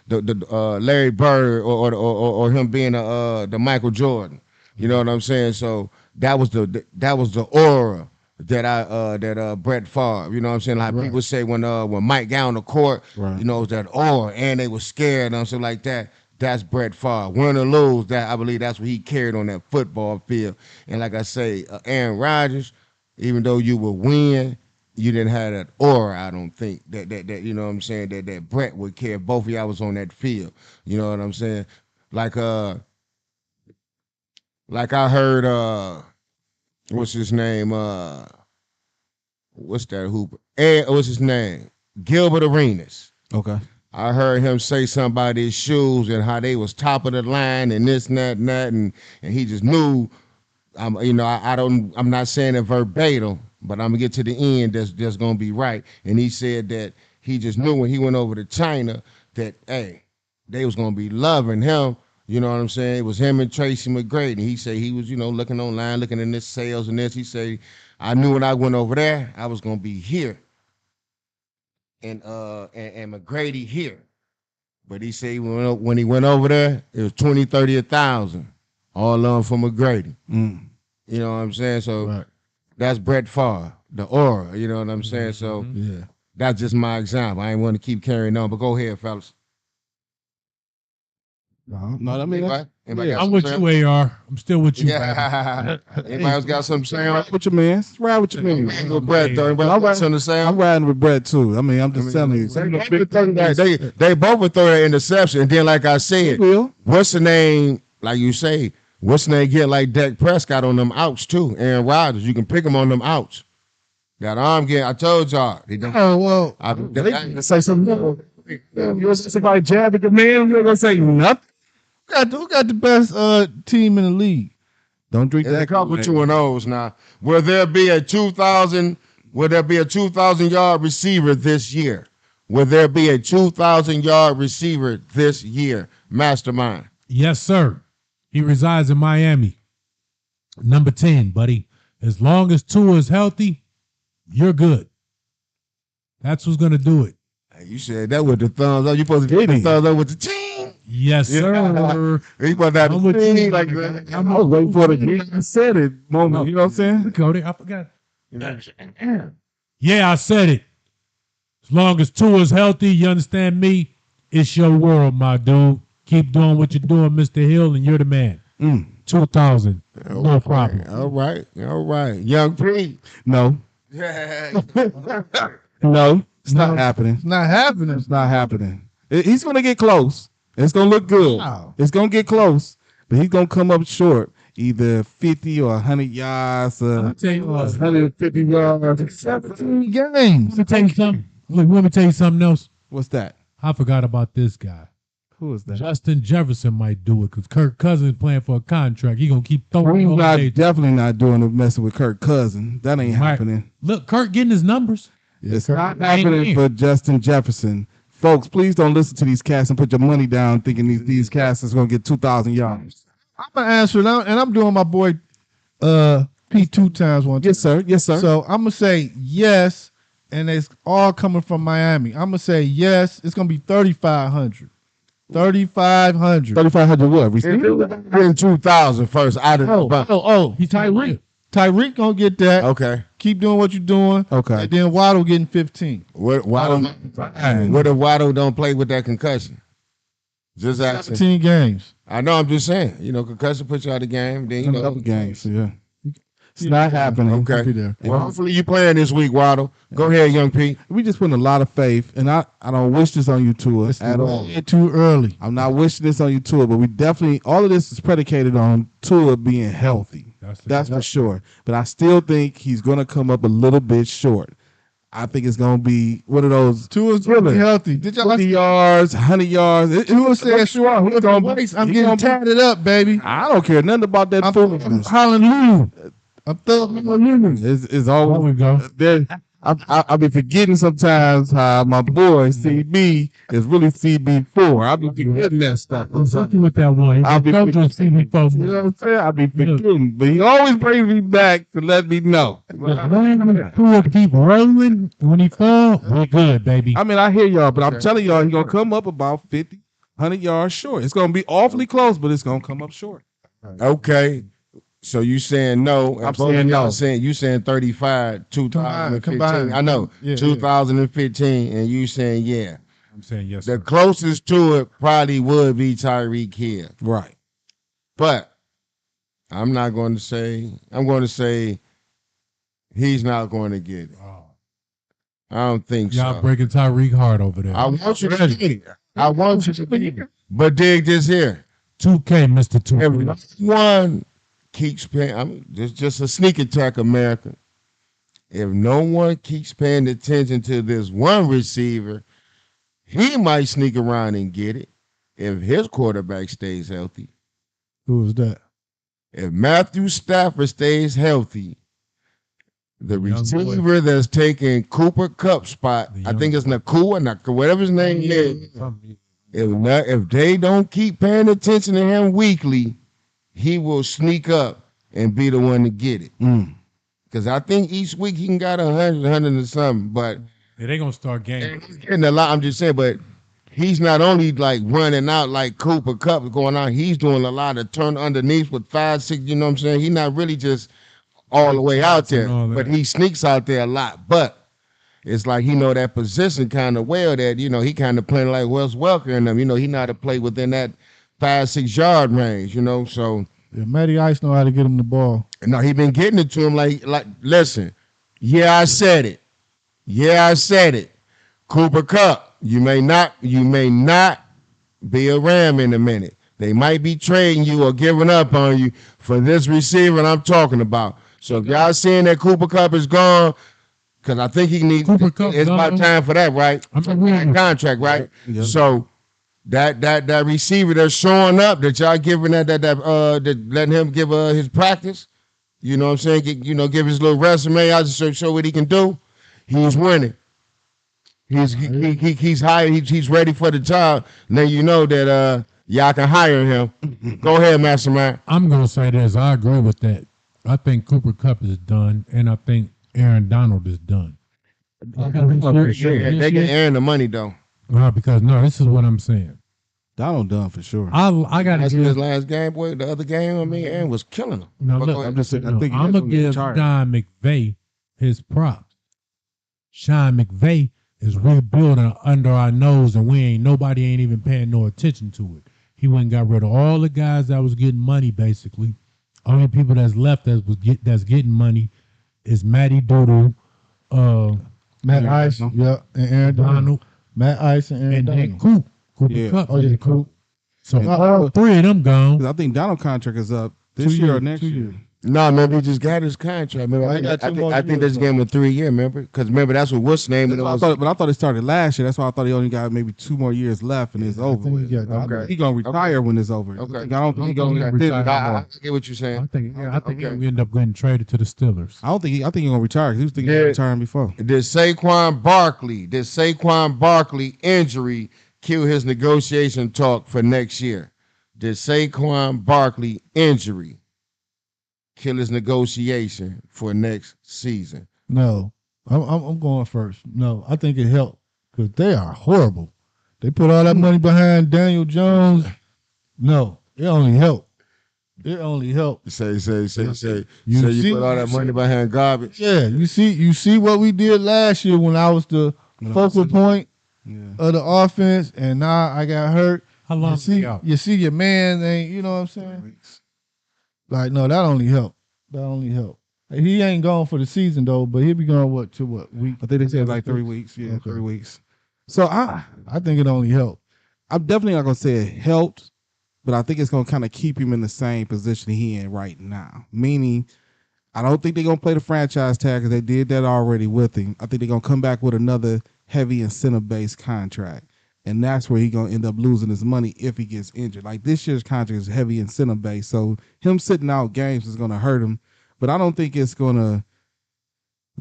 the Larry Bird or him being the Michael Jordan. You know what I'm saying? So that was the aura that Brett Favre, you know what I'm saying? Like Right. people say when Mike got on the court, Right. it was that aura and they were scared and something like that. That's Brett Favre. Win or lose, that I believe that's what he carried on that football field. And like I say, Aaron Rodgers, even though you would win, you didn't have that aura. I don't think that you know what I'm saying, that Brett would care. Both of y'all was on that field. You know what I'm saying? Like I heard what's his name? What's that hooper? What's his name? Gilbert Arenas. Okay. I heard him say something about his shoes and how they was top of the line and this and that and that, and he just knew. I'm not saying it verbatim, but I'm gonna get to the end. That's gonna be right. And he said that he just knew when he went over to China that they was gonna be loving him. You know what I'm saying? It was him and Tracy McGrady. He said he was, looking online, looking in this sales and this. He said I knew when I went over there, I was gonna be here and McGrady here. But he said when he went over there, it was 20, 30, 1,000, all of them for McGrady. Mm. You know what I'm saying? So Right. that's Brett Favre, the aura. You know what I'm saying? So Yeah. that's just my example. I ain't want to keep carrying on, but go ahead, fellas. No, I mean, Anybody yeah. got I'm with something you, AR. I'm still with to you, say? baby. Yeah. Anybody else got something to say on it? with your man. Ride with your man. With Brett, though. Anybody else got something to say on I'm it? riding with Brett too. I mean, I'm just telling you. They both would throw that interception. And then, like I said, Will. what's the name, like you say, what's the name get like Dak Prescott on them outs, too? Aaron Rodgers, you can pick him on them outs. Got arm get. I told y'all. He don't, Oh well. I Say something. You somebody jab at the man, you're gonna say nothing. Who got the best team in the league? Don't drink There's that. a couple 2-0s now. Will there be a 2,000-yard receiver this year? Will there be a 2,000-yard receiver this year? Mastermind. Yes, sir. He resides in Miami. Number 10, buddy. As long as Tua is healthy, you're good. That's who's going to do it. Hey, you said that with the thumbs up. You supposed to get the thumbs up with the team. Yes, sir. You supposed to have I'm the with you. team like that. I was waiting for the I said it moment. You know what I'm saying? Cody, I forgot. Yeah, I said it. As long as Tua's healthy, you understand me? It's your world, my dude. Keep doing what you're doing, Mr. Hill, and you're the man. 2,000. No problem. All right. Young P. No, Yeah. no, it's not happening. It's not happening. It's not happening. He's gonna get close. It's gonna look good. Wow. It's gonna get close, but he's gonna come up short, either 50 or 100 yards. I'll tell you what. 150 yards. 17 games. Let me tell you something. Look, let me tell you something else. What's that? I forgot about this guy. Who is that? Justin Jefferson might do it because Kirk Cousins playing for a contract. He gonna keep throwing He's all not, day. definitely not doing the messing with Kirk Cousins. That ain't Right. happening. Look, Kirk getting his numbers. It's Kirk not ain't happening here. for Justin Jefferson. Folks, please don't listen to these cats and put your money down thinking these cats is going to get 2,000 yards. I'm gonna answer it, and I'm doing my boy P 2 times one. Yes, sir. Yes, sir. So I'm gonna say yes, and it's all coming from Miami. I'm gonna say yes. It's gonna be 3,500. 3,500. 3,500 what? Receiver? In 2,000 first. Out of He Tyreek. Tyreek gonna get that. Okay. Keep doing what you're doing. Okay. And then Waddle getting 15. What if Waddle don't play with that concussion? Just asking. 17 games. I know. I'm just saying. You know, concussion puts you out of the game. Then you know. Couple games, yeah. It's not happening. Okay. Be there. Well, hopefully you playing this week, Waddle. Go ahead, young P. We just putting a lot of faith, and I don't wish this on you, Tua, at all. Way too early. I'm not wishing this on you, Tua, but we definitely, all of this is predicated on Tua being healthy. That's for sure. But I still think he's going to come up a little bit short. I think it's going to be one of those Tua's really healthy. Did y'all 50 yards, 100 yards. Tua said, sure, I'm getting tatted up, baby. I don't care nothing about that I'm foolishness. hallelujah. I'm throwing hallelujah. It's There always we go. there. I be forgetting sometimes how my boy CB is really CB4. I be forgetting that stuff. I'm fucking with that one. I'll be Come to forgetting. see me, folks. You know what I'm saying? I be forgetting, but he always brings me back to let me know. Tua keep rolling. When he fall, we're good, baby. I mean, I hear y'all, but I'm telling y'all, he's gonna come up about 50, 100 yards short. It's gonna be awfully close, but it's gonna come up short. Okay. So you saying no? I'm saying no. You saying 35, 2015. Combined. I know. Yeah, 2015, and you saying yeah. I'm saying yes. The Sir. closest to it probably would be Tyreek Hill. Right. But I'm not going to say. I'm going to say he's not going to get it. Oh. I don't think Y'all so. breaking Tyreek hard over there. I want you to get it. I want you to get it. But dig this here. 2K, Mr. 2K. If one keeps paying, it's just a sneak attack, America. If no one keeps paying attention to this one receiver, he might sneak around and get it if his quarterback stays healthy. Who was that? If Matthew Stafford stays healthy, the receiver that's taking Cooper Kupp's spot, I think it's Nakua, whatever his name is. If they don't keep paying attention to him weekly, he will sneak up and be the one to get it. Because I think each week he can got 100, 100 and something. But Yeah, they gonna start game. and he's getting a lot. I'm just saying, but he's not only like running out like Cooper Cup going on. He's doing a lot of turn underneath with 5, 6. You know what I'm saying? He's not really just all the way out there, And all but that. he sneaks out there a lot. But it's like he know that position kind of well that he kind of playing like Wes Welker and them. He know how to play within that 5, 6 yard range. So Yeah, Matty Ice know how to get him the ball. no, he been getting it to him like listen, yeah, I said it. Yeah, I said it. Cooper Cup, you may not be a Ram in a minute. They might be trading you or giving up on you for this receiver I'm talking about. So if y'all seeing that Cooper Cup is gone, because I think he needs Cooper Kupp it's about gone. time for that, right? I'm For agreeing that with you. contract, right? Yeah. So that receiver that's showing up that y'all giving that letting him give his practice, you know what I'm saying? Give his little resume out to show what he can do. He's winning. He's hired. He's ready for the job. Now you know that y'all can hire him. Go ahead, Mastermind. I'm gonna say this. I agree with that. I think Cooper Cup is done, and I think Aaron Donald is done. They can earn the money though. Because no, this is what I'm saying. Donald done for sure. I gotta That's give. his last game, boy. The other game, I mean, Aaron was killing him. No, But look, go ahead. I'm just saying. I no, think I'm that's gonna when he give retired. Sean McVay his props. Sean McVay is rebuilding under our nose, and nobody ain't even paying no attention to it. He went and got rid of all the guys that was getting money. Basically, only people that's left that's getting money is Matty Doodle, Matt Aaron Ice, Donald. yeah, and Aaron Donald. Donald, Matt Ice and Aaron and then Donald. Cooper Yeah. Cup. Oh, yeah, Coop. So And- all three of them gone. 'Cause I think Donald contract is up this 2 year or years, next 2 year. years. No, remember he just got his contract. Remember, Oh, he got 2 more I think years, this game was 3 year. Remember, because remember that's what what's name it That's what I was. thought, but I thought it started last year. That's why I thought he only got maybe 2 more years left and it's I over think with. he got- Okay. He gonna retire when it's over. Okay. I don't think he gonna Okay. retire. I get what you're saying. I think Okay. he'll end up getting traded to the Steelers. I think he gonna retire. 'Cause he was thinking Yeah. of retiring before. Did Saquon Barkley injury kill his negotiation talk for next year? Did Saquon Barkley injury kill his negotiation for next season? No, I'm going first. No, I think it helped because they are horrible. They put all that money behind Daniel Jones. No, it only helped. It only helped. Say, You you see- put all that money behind garbage. Yeah, you see what we did last year when I was the focal point Yeah. of the offense, and now I got hurt. How long You is see, he out? you see your man ain't. You know what I'm saying? Like, no, that only helped. That only helped. He ain't gone for the season though, but he'll be going what week? I think they said like 3 weeks. Yeah, Okay. 3 weeks. So I think it only helped. I'm definitely not gonna say it helped, but I think it's gonna kind of keep him in the same position he in right now. Meaning, I don't think they're gonna play the franchise tag because they did that already with him. I think they're gonna come back with another heavy incentive based contract. And that's where he's gonna end up losing his money if he gets injured. Like this year's contract is heavy incentive based. So him sitting out games is gonna hurt him. But I don't think it's gonna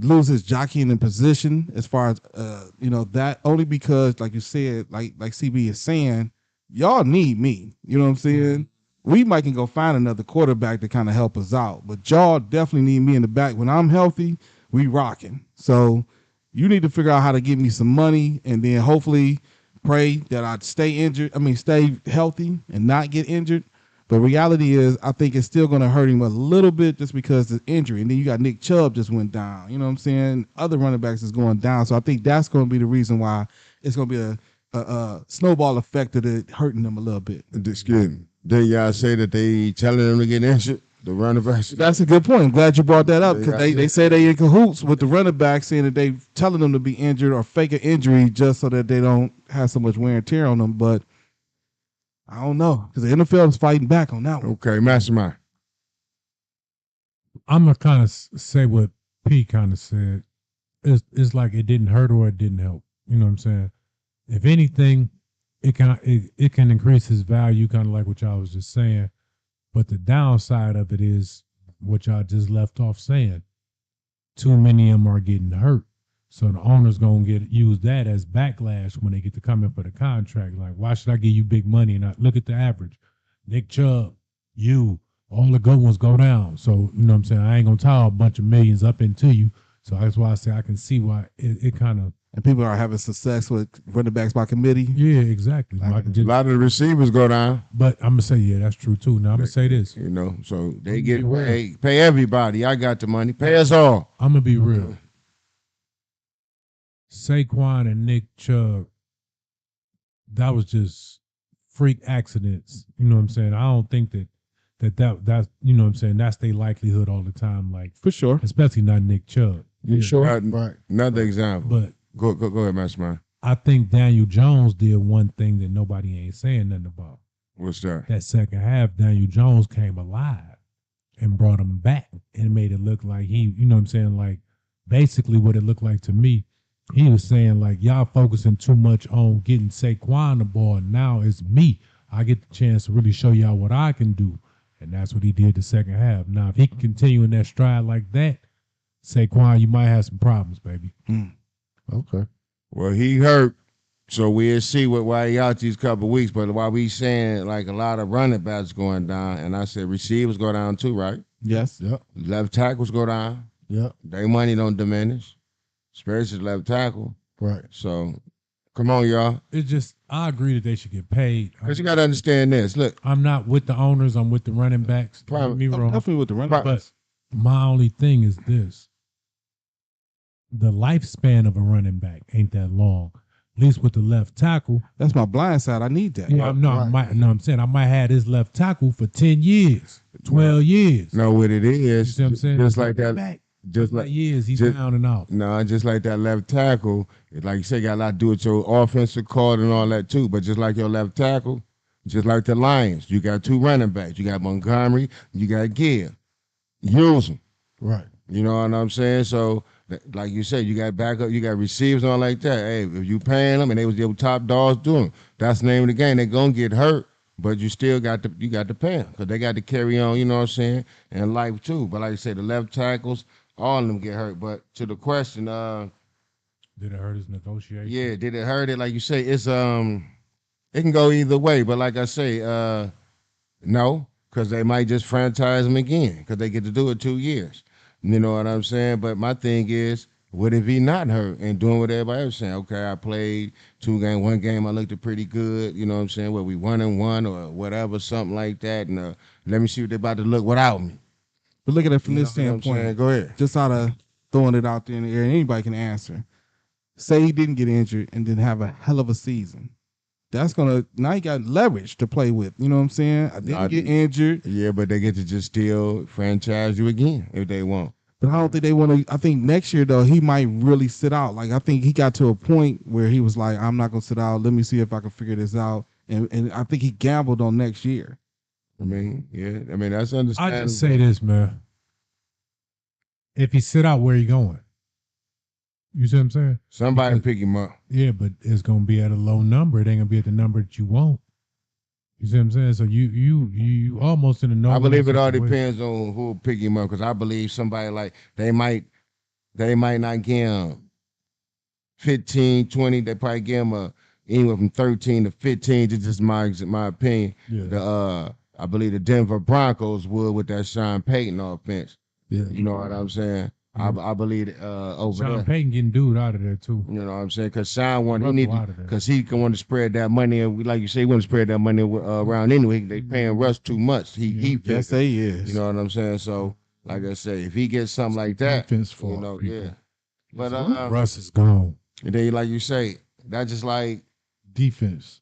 lose his jockeying in position as far as that only because like you said, like CB is saying, y'all need me. You know what I'm saying? We might can go find another quarterback to kind of help us out, but y'all definitely need me in the back. When I'm healthy, we rocking. So you need to figure out how to give me some money and then hopefully pray that I stay healthy and not get injured. But reality is, I think it's still going to hurt him a little bit just because of the injury. And then you got Nick Chubb just went down. You know what I'm saying? Other running backs is going down. So I think that's going to be the reason why it's going to be a snowball effect of it hurting them a little bit. Excuse me. Did y'all say that they telling them to get injured? The running backs? That's a good point. I'm glad you brought that up because Yeah. they say they in cahoots with the running backs saying that they telling them to be injured or fake an injury just so that they don't have so much wear and tear on them. But I don't know because the NFL is fighting back on that one. Okay, Mastermind. I'm gonna kind of say what P kind of said. It's like it didn't hurt or it didn't help. You know what I'm saying? If anything, it can increase his value, kind of like what y'all was just saying. But the downside of it is what y'all just left off saying. Too many of them are getting hurt. So the owner's gonna use that as backlash when they get to come in for the contract. Like, why should I give you big money and not look at the average? Nick Chubb, you, all the good ones go down. So, you know what I'm saying? I ain't going to tie a bunch of millions up into you. So that's why I say I can see why it kind of. And people are having success with running backs by committee. Yeah, exactly. Like, I can A just, lot of the receivers go down. but I'm going to say, yeah, that's true too. Now, I'm going to say this. You know, so they I'm get gonna be real. paid. Pay everybody. I got the money. Pay us all. I'm going to be real. Saquon and Nick Chubb, that was just freak accidents. You know what I'm saying? I don't think that's you know what I'm saying, that's their likelihood all the time, like For sure. especially not Nick Chubb. Yeah, Sure. right. Another example. But Go ahead, Mastermind. I think Daniel Jones did one thing that nobody ain't saying nothing about. What's that? That second half, Daniel Jones came alive and brought him back and made it look like he, you know what I'm saying, like basically what it looked like to me. He was saying like, y'all focusing too much on getting Saquon the ball. Now it's me. I get the chance to really show y'all what I can do. And that's what he did the second half. Now, if he can continue in that stride like that, Saquon, you might have some problems, baby. Okay. Well, he hurt, so we'll see why he out these couple of weeks. But while we saying like a lot of running backs going down, and I said receivers go down too, right? Yes. Yep. Left tackles go down. Yep. Their money don't diminish, especially left tackle. Right. So, come on, y'all. It's just, I agree that they should get paid. Because you got to understand this. Look, I'm not with the owners. I'm with the running backs. Don't get me I'm wrong. definitely with the running But- backs. My only thing is this. The lifespan of a running back ain't that long. At least with the left tackle. That's my blind side. I need that. Yeah, no, right. I'm saying I might have this left tackle for 10 years, 12 years. know what it You is. see what I'm saying? Just like that. Back, Just like years, he's just- down and out. No, just like that left tackle. Like you say, got a lot to do with your offensive card and all that too. But just like your left tackle, just like the Lions, you got two running backs. You got Montgomery, you got Gill. Use them. Right. You know what I'm saying? So, like you said, you got backup, you got receivers and all like that. Hey, if you paying them and they was your top dogs doing, that's the name of the game. They're gonna get hurt, but you still got to pay them because they got to carry on. You know what I'm saying? And life too. But like I said, the left tackles, all of them get hurt. But to the question, Did it hurt his negotiation? yeah, did it hurt it? Like you say, it's it can go either way. But like I say, no, because they might just franchise them again because they get to do it 2 years. You know what I'm saying? But my thing is, what if he not hurt and doing what everybody else saying? Okay, I played 2 games, 1 game I looked pretty good. You know what I'm saying? Well, we 1-1 or whatever, something like that. And let me see what they about to look without me. But look at it from You this know what I'm saying? standpoint. Go ahead. Just out of throwing it out there in the air, and anybody can answer. Say he didn't get injured and didn't have a hell of a season. That's now he got leverage to play with. You know what I'm saying? I didn't get injured. Yeah, but they get to just still franchise you again if they want. But I don't think they want to. I think next year, though, he might really sit out. Like, I think he got to a point where he was like, I'm not going to sit out. Let me see if I can figure this out. And I think he gambled on next year. I mean, yeah. I mean, that's I understandable. just say this, man. If he sit out, where he going? You see what I'm saying? Somebody pick him up. Yeah, but it's gonna be at a low number. It ain't gonna be at the number that you want. You see what I'm saying? So you almost in a no. I believe it all depends on who will pick him up because I believe somebody like they might not give him 15, 20. They probably give him anywhere from 13 to 15. This is my opinion. Yeah. I believe the Denver Broncos would with that Sean Payton offense. Yeah. You know what I'm saying? I believe over Sean there. Payton getting dude out of there too. You know what I'm saying? Because Sean Russell out of there. because he can want to spread that money, and like you say, he want to spread that money around anyway. They paying Russ too much. He Yes, he is. you know what I'm saying? So, like I say, if he gets something like that, Defense for you know, people. yeah. But Russ is gone. and then like you say, that's just like Defense.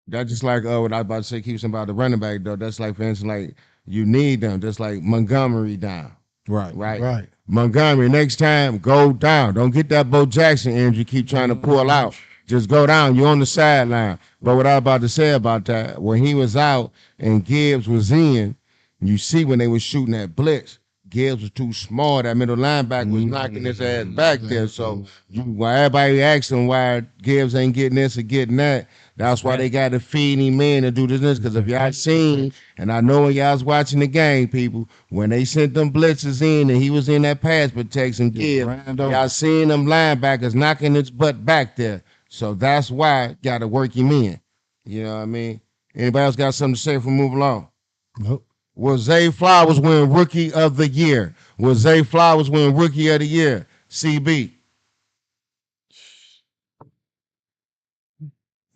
what I was about to say, keep somebody the running back though. That's like for instance, like you need them, just like Montgomery down, Right. right? Right. Montgomery, next time, go down. Don't get that Bo Jackson injury. Keep trying to pull out. Just go down. You're on the sideline. But what I was about to say about that, when he was out and Gibbs was in, you see when they were shooting that blitz, Gibbs was too small. That middle linebacker was knocking his ass back there. So while everybody asking why Gibbs ain't getting this or getting that, that's why they got to feed him in and do this. Because if y'all seen, and I know when y'all was watching the game, people, when they sent them blitzes in and he was in that pass protection, Gibbs, y'all seen them linebackers knocking his butt back there. So that's why got to work him in. You know what I mean? Anybody else got something to say before we move along? Nope. Will Zay Flowers win Rookie of the Year? Will Zay Flowers win Rookie of the Year? CB.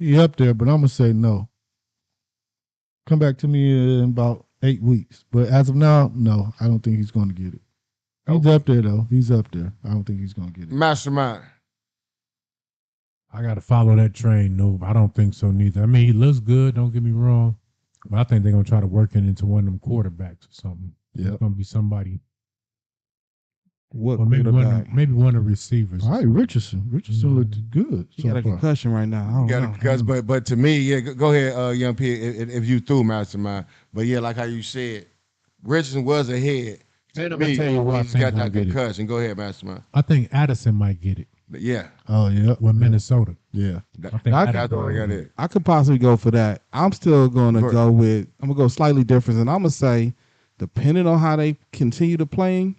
He up there, but I'm gonna say no. Come back to me in about 8 weeks. But as of now, no, I don't think he's gonna get it. He's up there though. He's up there. I don't think he's gonna get it. Mastermind. I got to follow that train. No, I don't think so neither. I mean, he looks good. Don't get me wrong, but I think they're gonna try to work it into one of them quarterbacks or something. Yeah. It's gonna be somebody, What or maybe quarterback? one of the receivers. All right, Richardson. Richardson looked good. He got a concussion right now. I don't You got know. to cuss, but to me, yeah, go ahead, Young P, if you threw Mastermind. But yeah, like how you said, Richardson was ahead. Man, I'm Me, gonna tell you what I he's think got gonna that get it. concussion. Go ahead, Mastermind. I think Addison might get it But yeah, Oh yeah. with Minnesota. Yeah. that, I think I- that's what I got it. I could possibly go for that. I'm still going to Go go with. I'm gonna go slightly different, and I'm gonna say, depending on how they continue to playing,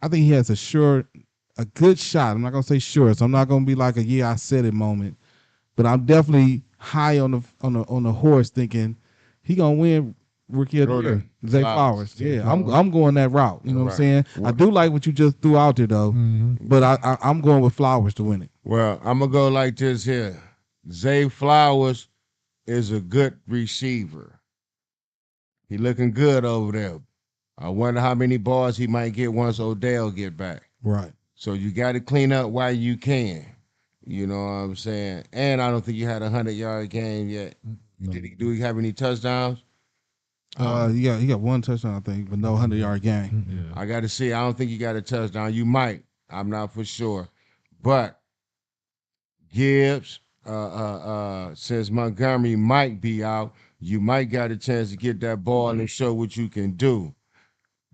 I think he has a good shot. I'm not gonna say sure, so I'm not gonna be like a yeah I said it moment, but I'm definitely high on the horse, thinking he gonna win Rookie of the Jordan Year. Zay Flowers. Flowers. Yeah, I'm going that route. You know what I'm saying? I do like what you just threw out there though, but I'm going with Flowers to win it. Well, I'm gonna go like this here. Zay Flowers is a good receiver. He looking good over there. I wonder how many balls he might get once Odell get back. Right. So you got to clean up while you can. You know what I'm saying? And I don't think you had a 100-yard game yet. Do he have any touchdowns? He got one touchdown, I think, but no 100-yard game. Yeah. I got to see. I don't think you got a touchdown. You might. I'm not for sure. But Gibbs, since Montgomery might be out, you might got a chance to get that ball and show what you can do.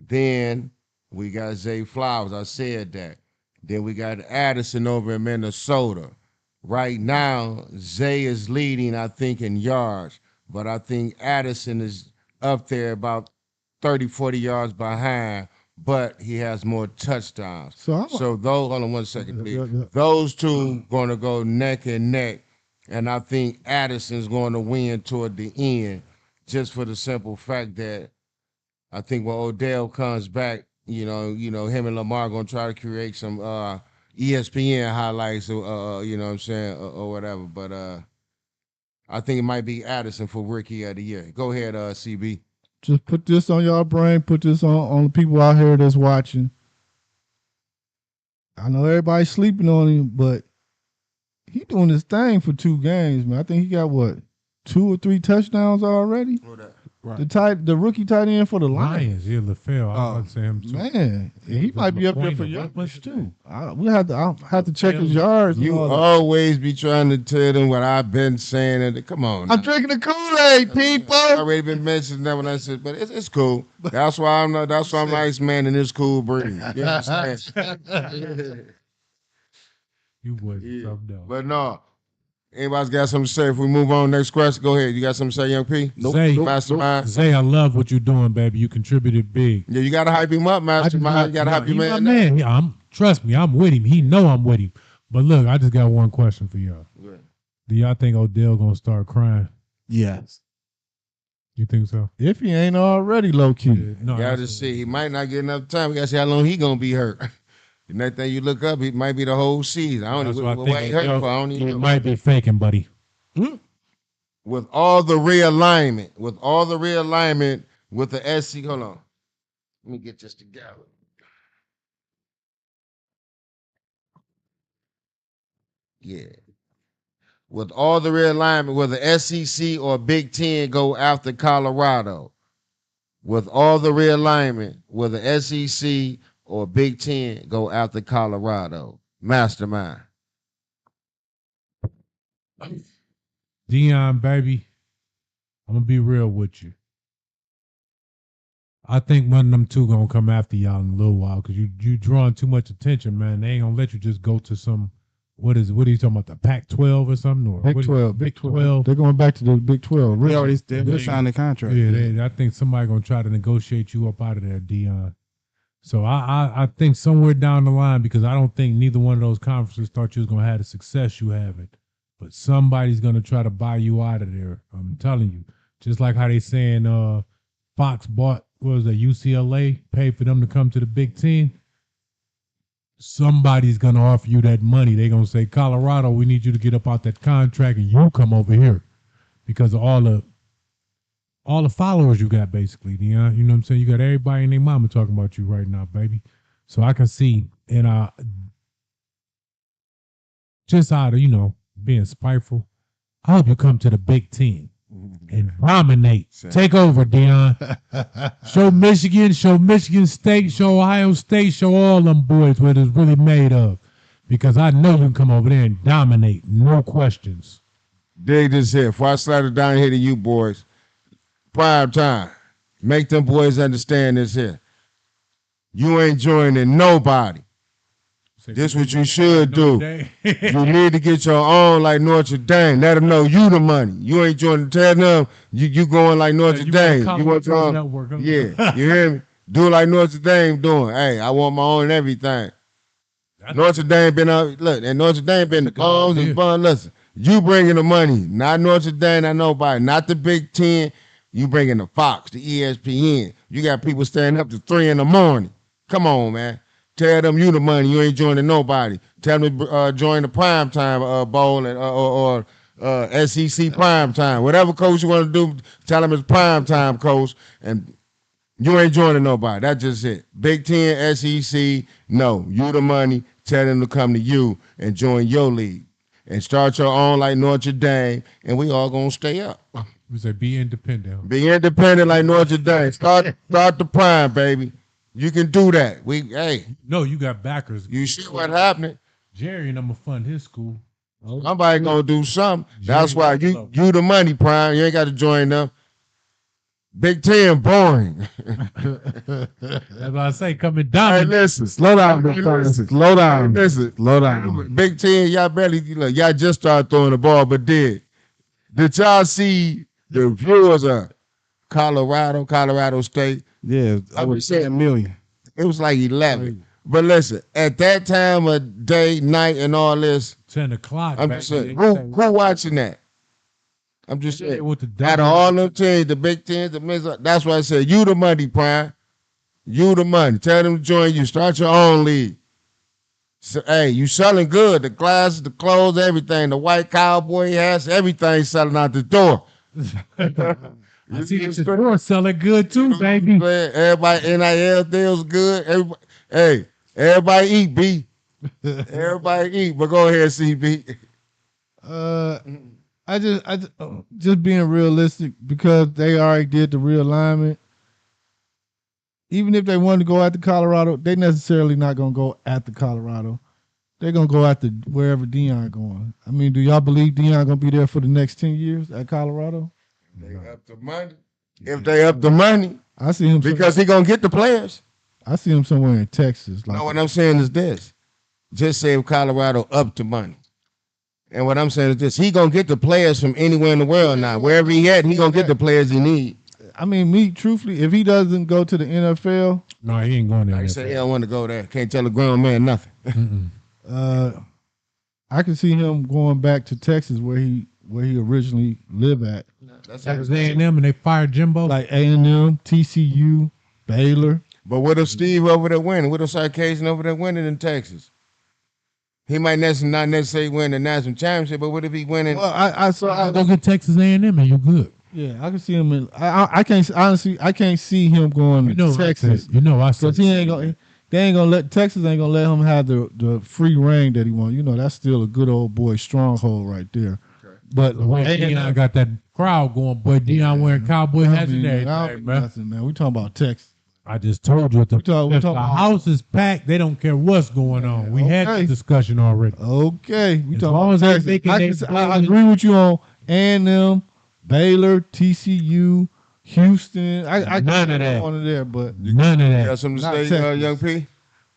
Then we got Zay Flowers. I said that. Then we got Addison over in Minnesota. Right now, Zay is leading, I think, in yards, but I think Addison is up there about 30, 40 yards behind, but he has more touchdowns. So Those, hold on one second, please. Yeah. Those two going to go neck and neck, and I think Addison's going to win toward the end, just for the simple fact that I think when Odell comes back, you know, him and Lamar going to try to create some ESPN highlights, you know what I'm saying, or whatever. But I think it might be Addison for Rookie of the Year. Go ahead, CB. just put this on your brain. Put this on the people out here that's watching. I know everybody's sleeping on him, but he doing his thing for 2 games, man. I think he got what, 2 or 3 touchdowns already. Right. The rookie tight end for the Lions. Lions, yeah, LaFell. I was about to say him too. Man, he might be up there for LaPointe, yards right? too. I'll have to check his yards. and You all that. always be trying to tell them what I've been saying. And come on, I'm now. drinking the Kool-Aid, people. I've already been mentioning that when I said, but it's cool. That's why I'm nice man in this cool breed. You understand? You boys Yeah. something else. But no, anybody's got something to say? If we move on, next question, go ahead. You got something to say, Young P? Zay, Mastermind. Zay, I love what you're doing, baby. You contributed big. Yeah, you got to hype him up, Mastermind. You got to hype your He's my man. man. Yeah, trust me, I'm with him. He know I'm with him. But look, I just got one question for y'all. Yeah. Do y'all think Odell gonna start crying? Yes. You think so? If he ain't already low key. No, Got to see. He might not get enough time. We got to see how long he going to be hurt. The next thing you look up, it might be the whole season. I don't That's even what know I what he think. hurt for. I don't even It know. might be faking, buddy. With all the realignment, with the SC, hold on. Let me get this together. Yeah. With all the realignment, will the SEC or Big Ten go after Colorado? With all the realignment, will the SEC or Big Ten go after Colorado? Mastermind. Dion, baby, I'm gonna be real with you. I think one of them two gonna come after y'all in a little while because you drawing too much attention, man. They ain't gonna let you just go to some what are you talking about, the Pac-12 or something? Or Big 12. Big 12. They're going back to the Big 12. We already They- signed the contract. Yeah, I think somebody gonna try to negotiate you up out of there, Dion. So I think somewhere down the line, because I don't think neither one of those conferences thought you was gonna have the success you having, but somebody's gonna try to buy you out of there. I'm telling you, just like how they saying Fox bought what was that, UCLA, paid for them to come to the Big Ten, somebody's going to offer you that money. They're going to say, Colorado, we need you to get up out that contract and you come over here because of all the followers you got, basically, Deion. You know what I'm saying? You got everybody and their mama talking about you right now, baby. So I can see, and just out of, being spiteful, I hope you come to the Big Ten and dominate. Take over, Deion. Show Michigan State, show Ohio State, show all them boys what it's really made of. Because I know you can come over there and dominate. No questions. Dig this here. Before I slide it down here to you boys, prime time. Make them boys understand this here. You ain't joining nobody. This what you should do. You need to get your own like Notre Dame. Let them know you the money. You ain't joining. Tell them you going like Notre Dame. You want your own. Network, huh? Yeah, you hear me? Do like Notre Dame doing. Hey, I want my own everything. Notre Dame been out. Look, and Notre Dame been the bones and fun. Listen, you bringing the money, not Notre Dame, not nobody, not the Big Ten. You bringing the Fox, the ESPN. You got people staying up to 3 a.m. Come on, man. Tell them you the money. You ain't joining nobody. Tell them to join the primetime bowl or SEC primetime. Whatever coach you want to do, tell them it's primetime, coach. And you ain't joining nobody. That's just it. Big Ten, SEC, no. You the money. Tell them to come to you and join your league. And start your own like Notre Dame. And we all going to stay up. We say be independent. Be independent like Notre Dame. Start the prime, baby. You can do that. No, you got backers. You see what happening? Jerry and I'm gonna fund his school. Somebody gonna do something. That's why you the money, prime. You ain't got to join them. Big Ten boring. That's what I say. Coming down. Hey, listen. Slow down, slow down. Listen. Slow down. Big Ten, y'all just started throwing the ball, but did y'all see the viewers of Colorado State? Yeah, I would say 1 million. It was like 11. But listen, at that time of day, night, and all this, 10 o'clock. I'm just saying, who watching that? I'm just saying, out of all them teams, the Big Ten, the Miss, that's why I said, you the money, Prime. You the money. Tell them to join you. Start your own league. So, hey, you selling good. The glasses, the clothes, everything. The white cowboy hats, everything selling out the door. I see the store selling good too, baby. Everybody NIL deals good. Everybody eat, B. Everybody eat. But go ahead, CB. I just being realistic because they already did the realignment. Even if they wanted to go after Colorado, they necessarily not gonna go after Colorado. They're gonna go after wherever Deion going. I mean, do y'all believe Deion gonna be there for the next 10 years at Colorado? They up the money. If they up the money, I see him because he gonna get the players. I see him somewhere in Texas. No, what I'm saying is this: just say if Colorado up the money, and what I'm saying is this: he gonna get the players from anywhere in the world now. Wherever he at, he gonna get the players he need. I mean, truthfully, if he doesn't go to the NFL, no, he ain't going there. Like I said, he don't want to go there. Can't tell a grown man nothing. I can see him going back to Texas where he originally lived at. That's A&M, and they fired Jimbo. Like A&M, TCU, Baylor. But what if Steve over there winning? What if Sarkisian over there winning in Texas? He might not necessarily win the national championship, but what if he winning? Well, I go get Texas A&M, and you're good. Yeah, I can see him in. I can't honestly. I can't see him going to Texas. I said he ain't gonna. They ain't gonna let Texas ain't gonna let him have the free reign that he wants. That's still a good old boy stronghold right there. Okay. But Deion got that crowd going, boy. Deion wearing cowboy hats and everything, man. Nothing, man. We talking about Texas. I just told you, if the house is packed, they don't care what's going on. We had this discussion already. Okay, we as long as they I agree with you on A&M, Baylor, TCU, Houston. None of that. One of there, but none of that. You got something to say, Young P?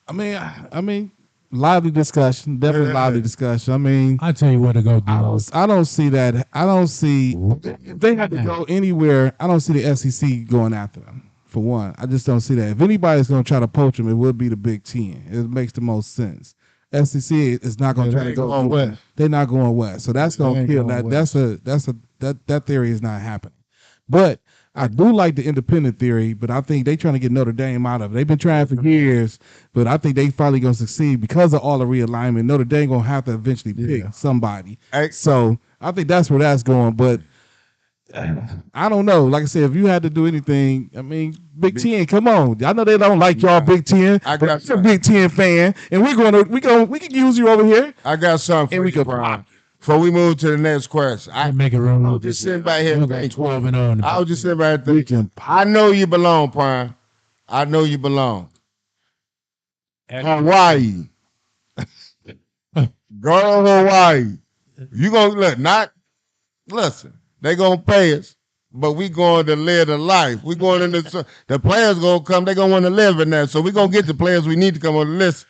I mean, lively discussion. Definitely lively discussion. I mean, I tell you what to go do. I don't see that. I don't see if they have to go anywhere. I don't see the SEC going after them. For one, I just don't see that. If anybody's going to try to poach them, it would be the Big Ten. It makes the most sense. SEC is not going to try to go west. They're not going west, so that's going to kill that. That theory is not happening. But I do like the independent theory, but I think they trying to get Notre Dame out of it. They've been trying for years, but I think they finally gonna succeed because of all the realignment. Notre Dame gonna have to eventually pick somebody. So I think that's where that's going. But I don't know. Like I said, if you had to do anything, I mean, Big Ten, come on. I know they don't like y'all Big Ten. I but got I'm a Big Ten fan, and we can use you over here. I got something And for we you, could Brian. Before we move to the next question, I make it real. I was just sitting back here thinking. 12 and on. I was just sitting back here thinking. I know you belong, Brian. I know you belong. Hawaii. Go to Hawaii. You gonna listen. They gonna pay us, but we going to live the life. We going in the players gonna come. They gonna want to live in that. So we gonna get the players we need to come on the list.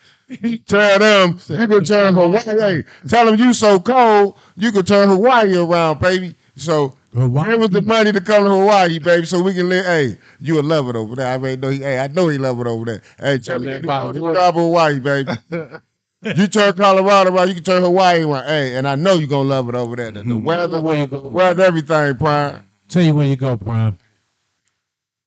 Tell them you can turn Hawaii. Tell them you so cold you can turn Hawaii around, baby. So give us the money to come to Hawaii, baby, so we can live. Hey, you will love it over there. I mean, I know he love it over there. Hey, tell me about Hawaii, baby. You turn Colorado around, you can turn Hawaii around. Hey, and I know you're gonna love it over there. The weather, everything, Prime. Tell you where you go, Prime.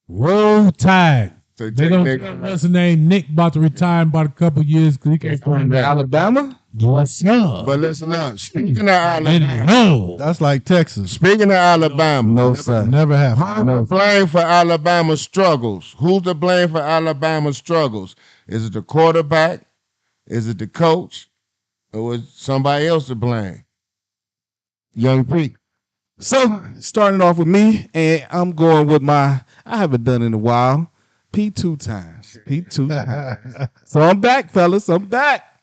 Roll Tide. So They don't what's his name? Nick about to retire in about a couple years because he can't find that. Alabama? Yes, sir. But listen up. Speaking of Alabama, No. That's like Texas. speaking of Alabama, No, sir. Never happened. who's to blame for Alabama's struggles? Who's to blame for Alabama's struggles? Is it the quarterback? Is it the coach? Or is somebody else to blame? Young Pete. So starting off with me, and I'm going with I haven't done in a while. P2 times. P2 times. So I'm back, fellas. I'm back.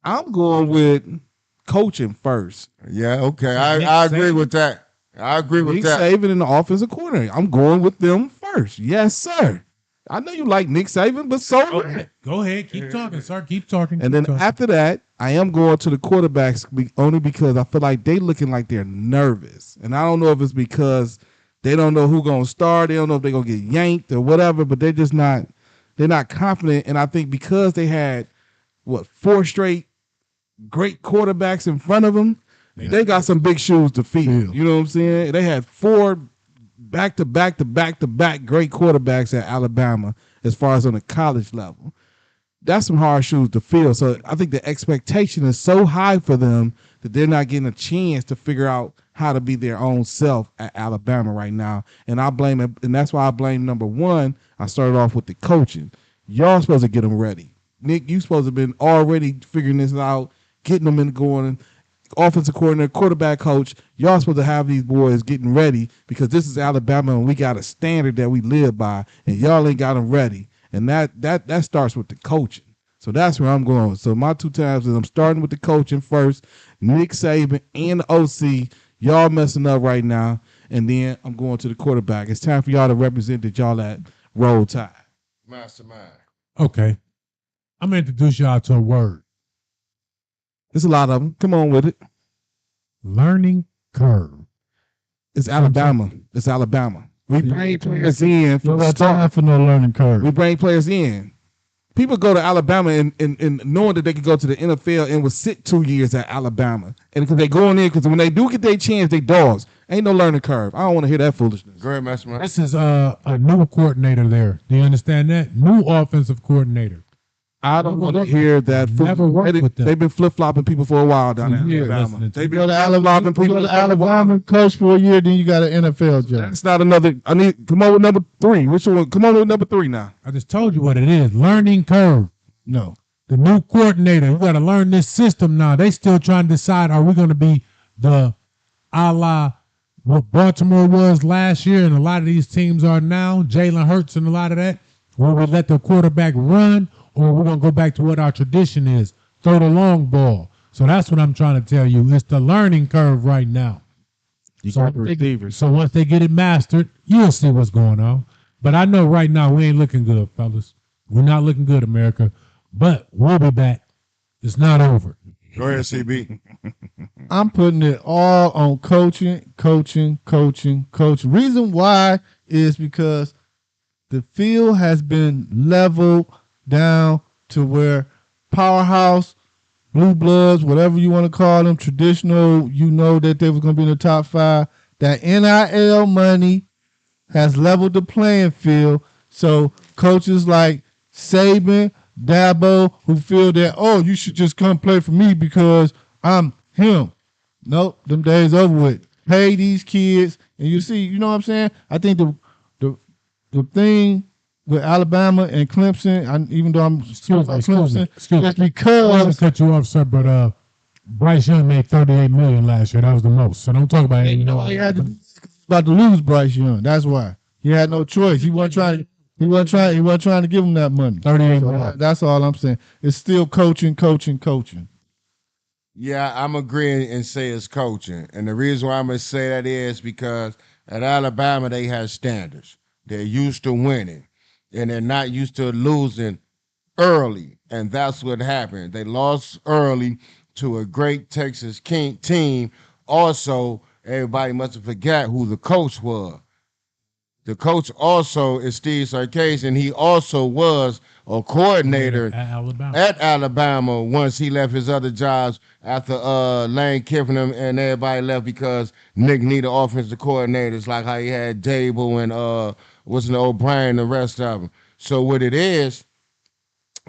I'm going with coaching first. Yeah, okay. I agree with that. I agree with Nick that. Saban and the offensive coordinator. I'm going with them first. Yes, sir. I know you like Nick Saban, but so Go ahead. Keep talking, sir. Keep talking. And then after that, I am going to the quarterbacks only because I feel like they looking like they're nervous. And I don't know if it's because they don't know who's going to start. They don't know if they're going to get yanked or whatever, but they're not confident. And I think because they had, 4 straight great quarterbacks in front of them, they got some big shoes to fill. You know what I'm saying? They had 4 back-to-back great quarterbacks at Alabama as far as on the college level. That's some hard shoes to fill. So I think the expectation is so high for them that they're not getting a chance to figure out how to be their own self at Alabama right now. And I blame it, and that's why I blame number 1. I started off with the coaching. Y'all supposed to get them ready. Nick, you supposed to have been already figuring this out, getting them in going. Offensive coordinator, quarterback coach, y'all supposed to have these boys getting ready because this is Alabama and we got a standard that we live by, and y'all ain't got them ready. And that starts with the coaching. So that's where I'm going. So my 2 times is I'm starting with the coaching first. Nick Saban and the OC, y'all messing up right now. And then I'm going to the quarterback. It's time for y'all to represent that y'all at Roll Tide. Mastermind. Okay. I'm going to introduce y'all to a word. There's a lot of them. Come on with it. Learning curve. It's Alabama. It's Alabama. We bring players in from the No time start. for no learning curve. We bring players in. People go to Alabama and knowing that they can go to the NFL and will sit 2 years at Alabama. And because they going in, because when they do get their chance, they dogs. Ain't no learning curve. I don't want to hear that foolishness. Go ahead, Mastermind. This is a new coordinator there. Do you understand that? New offensive coordinator. I don't want to hear that. Never worked with them. They've been flip-flopping people for a while down there in Yeah, Alabama. listening to They've You been go to flip-flopping Alabama, people. Alabama, coach for a year, then you got an NFL job. That's not another. I need, come on with number 3. Which one? Come on with number 3 now. I just told you what it is. Learning curve. No. The new coordinator. We got to learn this system now. They still trying to decide, are we going to be the a la what Baltimore was last year and a lot of these teams are now, Jalen Hurts and a lot of that, where we let the quarterback run, or we're going to go back to what our tradition is, throw the long ball. So that's what I'm trying to tell you. It's the learning curve right now. You got the receivers. So once they get it mastered, you'll see what's going on. But I know right now we ain't looking good, fellas. We're not looking good, America. But we'll be back. It's not over. Go ahead, CB. I'm putting it all on coaching. Reason why is because the field has been leveled down to where powerhouse, blue bloods, whatever you want to call them, traditional, you know that they was going to be in the top 5. that NIL money has leveled the playing field. So coaches like Saban, Dabo, who feel that, oh, you should just come play for me because I'm him. Nope, them days over with. Pay these kids, and you see, you know what I'm saying? I think the thing with Alabama and Clemson, even though I'm Excuse me, Clemson, excuse me. that's I want because to cut you off, sir, but Bryce Young made $38 million last year. That was the most. So don't talk about it. he had to about to lose Bryce Young. That's why he had no choice. He wasn't trying. He wasn't trying. He wasn't trying to give him that money. 38 So million. that's all I'm saying. It's still coaching, coaching, coaching. Yeah, I'm agreeing and say it's coaching. And the reason why I'm going to say that is because at Alabama, they have standards. They're used to winning, and they're not used to losing early. And that's what happened. They lost early to a great Texas King team. Also, everybody must have forgot who the coach was. The coach also is Steve Sarkisian. He also was a coordinator At Alabama. at Alabama once he left his other jobs after Lane Kiffin and everybody left because Nick needed offensive coordinators like how he had Dable and what's the O'Brien and the rest of them. So what it is,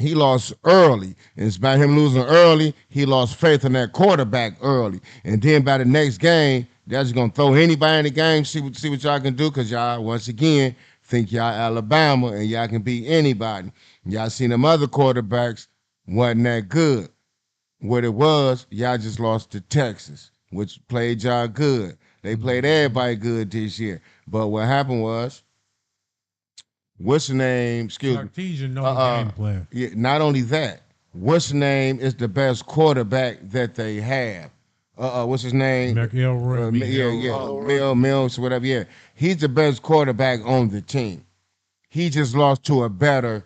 he lost early. And it's about him losing early. He lost faith in that quarterback early. And then by the next game, they're just going to throw anybody in the game, see what y'all can do, because y'all, once again, think y'all Alabama and y'all can beat anybody. Y'all seen them other quarterbacks wasn't that good. What it was, y'all just lost to Texas, which played y'all good. They played everybody good this year. But what happened was, what's the name? Excuse me. Sarkisian knows the game plan. Yeah, not only that, what's the name is the best quarterback that they have. What's his name? Mills, whatever. Yeah, he's the best quarterback on the team. He just lost to a better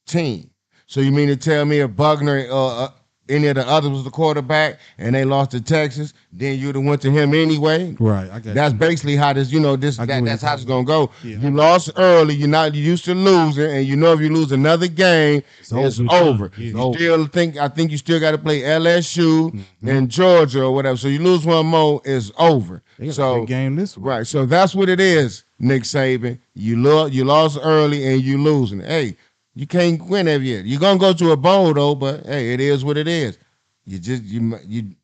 team. So you mean to tell me if Buckner, any of the others was the quarterback and they lost to Texas, then you'd have went to him anyway? Right. I got That's basically how this, that's how it's gonna go. Yeah. You lost early, you're not used to losing, and you know if you lose another game, it's over. I think you still got to play LSU and Georgia or whatever. So you lose one more, it's over. So game this week. Right. So that's what it is, Nick Saban. You lost early and you losing. Hey, you can't win every year. You're gonna go to a bowl though, but hey, it is what it is. You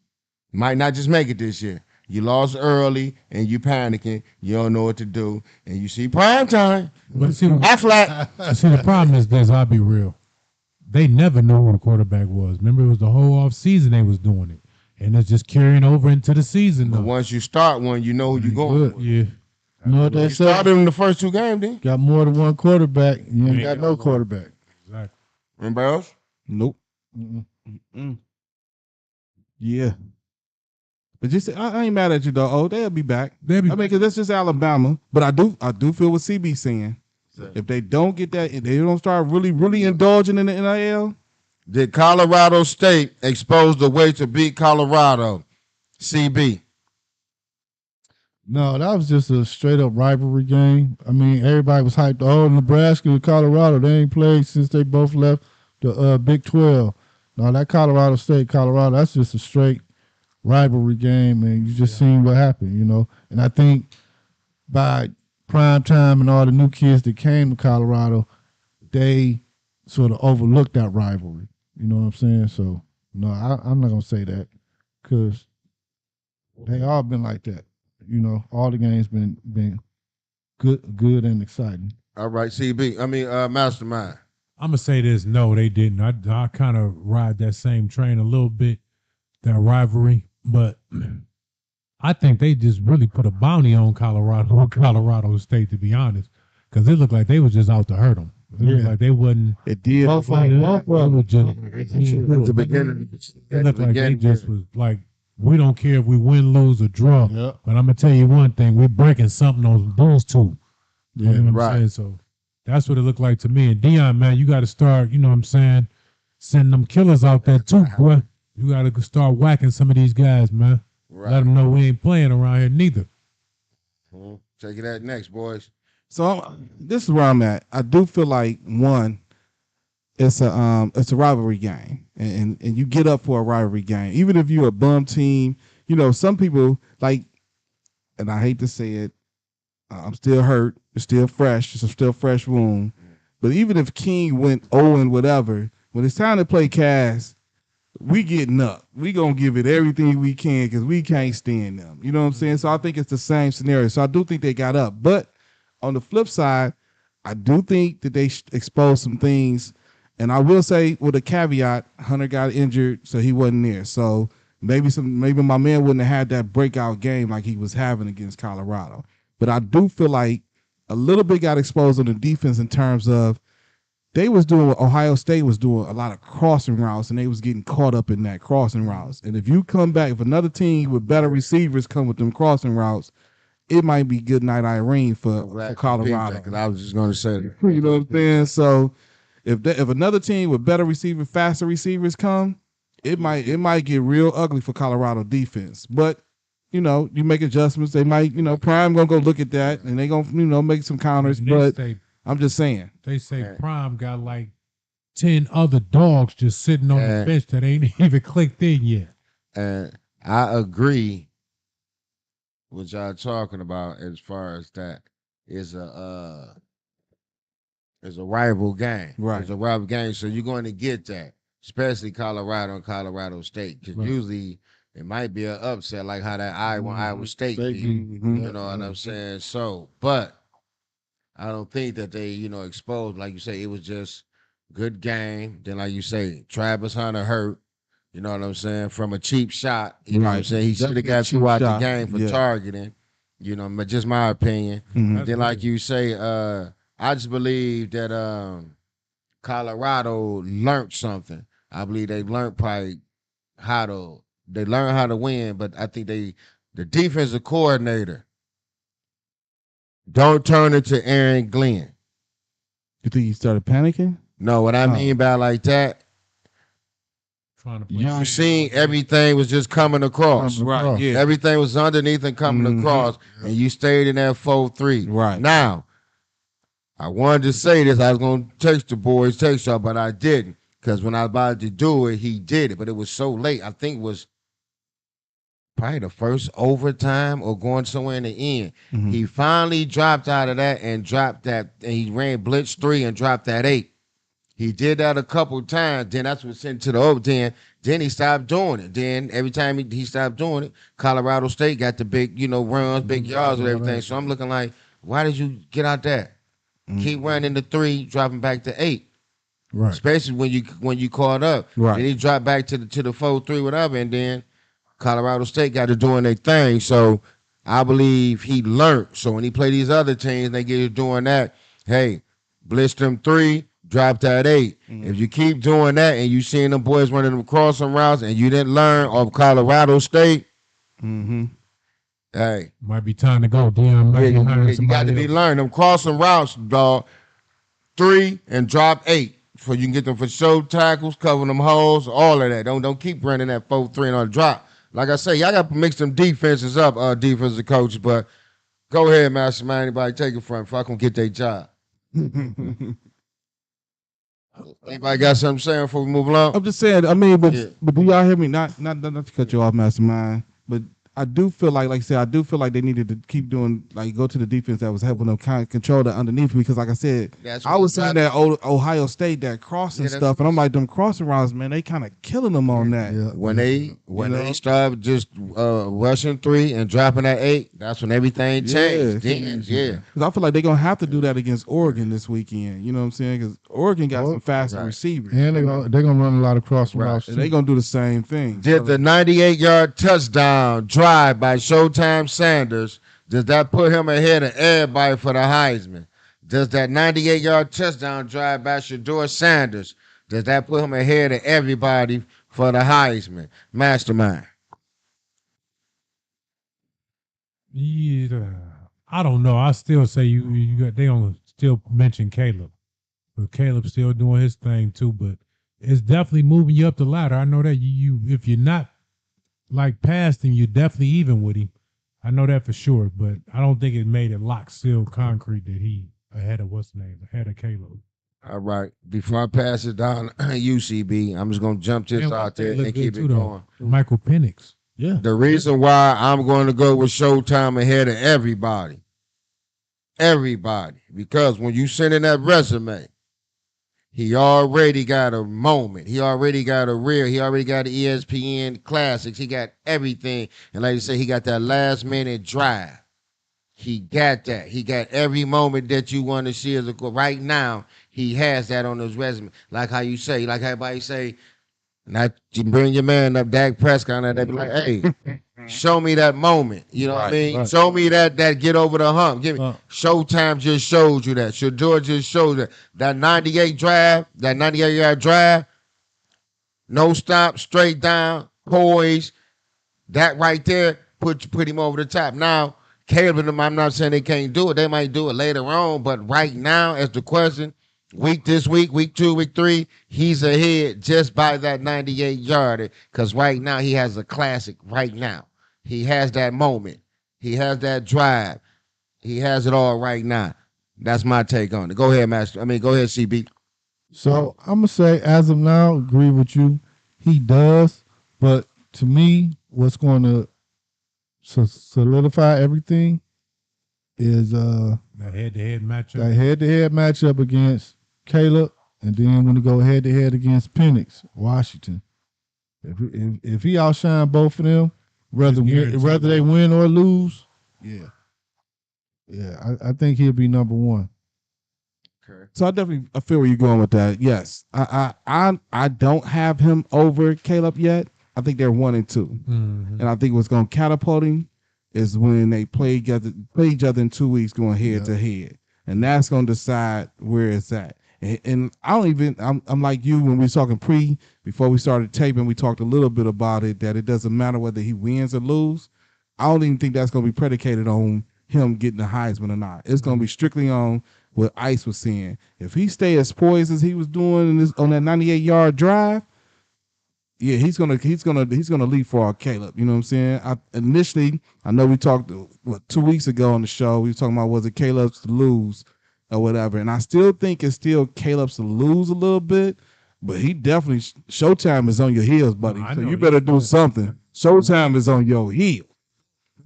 might not just make it this year. You lost early and you panicking. You don't know what to do, and you see prime time. But see, Aflac. see, the problem is this. I'll be real. They never knew who the quarterback was. Remember, it was the whole off season they was doing it, and it's just carrying over into the season. But Though. once you start one, you know who you're going. For. Yeah. You know what they You say? started in the first two games, then. Got more than one quarterback. You ain't got no quarterback. Exactly. Anybody else? Nope. Yeah. But just I ain't mad at you though. Oh, they'll be back. I mean, because that's just Alabama. But I do feel what CB saying. If they don't get that, if they don't start really indulging in the NIL. Did Colorado State expose the way to beat Colorado? CB. No, that was just a straight up rivalry game. I mean, everybody was hyped. Oh, Nebraska and Colorado, they ain't played since they both left the Big 12. No, that Colorado State, Colorado, that's just a straight rivalry game, and you just seen what happened, you know. And I think by prime time and all the new kids that came to Colorado, they sort of overlooked that rivalry. You know what I'm saying? So, no, I'm not going to say that because they all been like that. You know, all the games been good and exciting. All right, CB. I mean, Mastermind. I'm gonna say this. No, they didn't. I kind of ride that same train a little bit, that rivalry. But I think they just really put a bounty on Colorado State, to be honest, because it looked like they was just out to hurt them. It looked like they wasn't. It did. It was just At the beginning. it looked like they just was like, we don't care if we win, lose, or draw. Yep. But I'm gonna tell you one thing: we're breaking something on those two. Yeah, You know what I'm right. saying? So that's what it looked like to me. And Dion, man, you got to start. You know what I'm saying? Send them killers out there too, boy. You got to start whacking some of these guys, man. Right. Let them know we ain't playing around here neither. Take it out next, boys. So this is where I'm at. I do feel like one, it's a rivalry game, and you get up for a rivalry game, even if you're a bum team. You know, some people like and I hate to say it, I'm still hurt. It's still fresh. It's a still fresh wound. But even if King went 0 and whatever, when it's time to play Cass, we getting up. We gonna give it everything we can because we can't stand them. You know what I'm saying? So I think it's the same scenario. So I do think they got up. But on the flip side, I do think that they exposed some things. And I will say with a caveat, Hunter got injured, so he wasn't there. So maybe my man wouldn't have had that breakout game like he was having against Colorado. But I do feel like a little bit got exposed on the defense in terms of they was doing what Ohio State was doing, a lot of crossing routes, and they was getting caught up in that crossing routes. And if you come back, if another team with better receivers come with them crossing routes, it might be good night Irene for Colorado. Because I was just going to say that. You know what I'm saying? So if another team with better receivers, faster receivers come, it might get real ugly for Colorado defense. But you make adjustments. They might, Prime gonna go look at that and they gonna, make some counters. But I'm just saying. They say Prime got like 10 other dogs just sitting on the bench that ain't even clicked in yet. And I agree with y'all talking about as far as that is a rival game. Right. It's a rival game, so you're going to get that, especially Colorado and Colorado State, because usually it might be an upset like how that Iowa State beat. You know what I'm saying? So, but I don't think that they, exposed, like you say, it was just good game. Then, like you say, Travis Hunter hurt, you know what I'm saying, from a cheap shot. You know what I'm saying? He should have got throughout the game for targeting, but just my opinion. Then, like you say, I just believe that Colorado learned something. I believe they learned probably how to win, but I think the defensive coordinator, don't turn it to Aaron Glenn. You think he started panicking? No, what I mean by like that, you seen everything was just coming across. Right, yeah. Everything was underneath and coming across, and you stayed in that 4-3. Right. Now, I wanted to say this. I was going to text y'all, but I didn't. Because when I was about to do it, he did it. But it was so late. I think it was probably the first overtime or going somewhere in the end. He finally dropped out of that and dropped that. And he ran blitz 3 and dropped that 8. He did that a couple times. Then that's what sent to the overtime. Then he stopped doing it. Then every time he stopped doing it, Colorado State got the big, runs, big yards and everything. So I'm looking like, why did you get out that? Keep running the 3, dropping back to 8. Right. Especially when you caught up. Right. Then he dropped back to the 4-3, whatever, and then Colorado State got to doing their thing. So I believe he learned. So when he play these other teams, they get to doing that. Hey, blitz them 3, drop that 8. If you keep doing that and you seeing them boys running them crossing routes and you didn't learn of Colorado State, hey, might be time to go. Damn, you got to be learning them crossing routes, dog. 3 and drop 8. For you can get them for show tackles, cover them holes, all of that. Don't keep running that 4-3 and on the drop. Like I say, y'all got to mix them defenses up, defensive coaches. But go ahead, Mastermind. Anybody take it from if I can get their job. Anybody got something to say before we move along? I'm just saying. I mean, but do y'all hear me? Not to cut you off, Mastermind. But I do feel like I said, I do feel like they needed to keep doing, go to the defense that was helping them kind of control that underneath. Because, like I said, I was saying that Ohio State, that crossing stuff, and I'm like, them crossing routes, man, they kind of killing them on that. Yeah. When they started just rushing 3 and dropping that 8, that's when everything changed. Yeah. Because I feel like they're going to have to do that against Oregon this weekend. You know what I'm saying? Because Oregon got some faster receivers. And they're gonna run a lot of crossing routes. And they're going to do the same thing. Did the 98-yard touchdown drive by Showtime Sanders, does that put him ahead of everybody for the Heisman? Does that 98-yard touchdown drive by Shedeur Sanders, does that put him ahead of everybody for the Heisman? Mastermind. Yeah, I don't know. I still say they don't still mention Caleb. But Caleb's still doing his thing too, but it's definitely moving you up the ladder. I know that you if you're not past him, you're definitely even with him. I know that for sure, but I don't think it made it lock still concrete that he ahead of ahead of Caleb. All right. Before I pass it down UCB, I'm just gonna jump this out there and keep it going. Michael Penix. Yeah. The reason why I'm going to go with Showtime ahead of everybody, because when you send in that resume, he already got a moment. He already got a reel. He already got the ESPN classics. He got everything. And like you say, he got that last minute drive. He got that. He got every moment that you want to see as a right now. He has that on his resume. Like how you say, like how everybody say, not you bring your man up, Dak Prescott, and they be like, hey, show me that moment. You know what I mean? right. Show me that get over the hump. Give me Uh, Showtime just showed you that. Shador just showed that. That 98 drive, that 98-yard drive, no stop, straight down, poise. That right there put him over the top. Now, Caleb and them, I'm not saying they can't do it. They might do it later on, but right now, as the question, this week, week 2, week 3, he's ahead just by that 98 yarder. Because right now he has a classic. Right now, he has that moment. He has that drive. He has it all right now. That's my take on it. Go ahead, Master. Go ahead, CB. so I'm gonna say, as of now, agree with you. He does, but to me, what's going to solidify everything is That head-to-head matchup. that head-to-head matchup against Caleb, and then when he go head-to-head against Penix, Washington. If he outshine both of them, whether they win or lose, yeah, I think he'll be number one. Okay. So I feel where you're going with that. Yes, I don't have him over Caleb yet. I think they're 1 and 2, Mhm. and I think what's going to catapult him is when they play each other in 2 weeks, going head to head, and that's going to decide where it's at. And I don't even. I'm like you when we was talking before we started taping. We talked a little bit about it, that it doesn't matter whether he wins or lose. I don't even think that's going to be predicated on him getting the Heisman or not. It's going to be strictly on what Ice was saying. If he stay as poised as he was doing on that 98-yard drive, yeah, he's gonna leap for Caleb. You know what I'm saying? I know we talked 2 weeks ago on the show. We were talking about, was it Caleb's to lose or whatever, and I still think it's still Caleb's to lose a little bit, but he definitely Showtime is on your heels, buddy. So you better do something. Showtime is on your heels.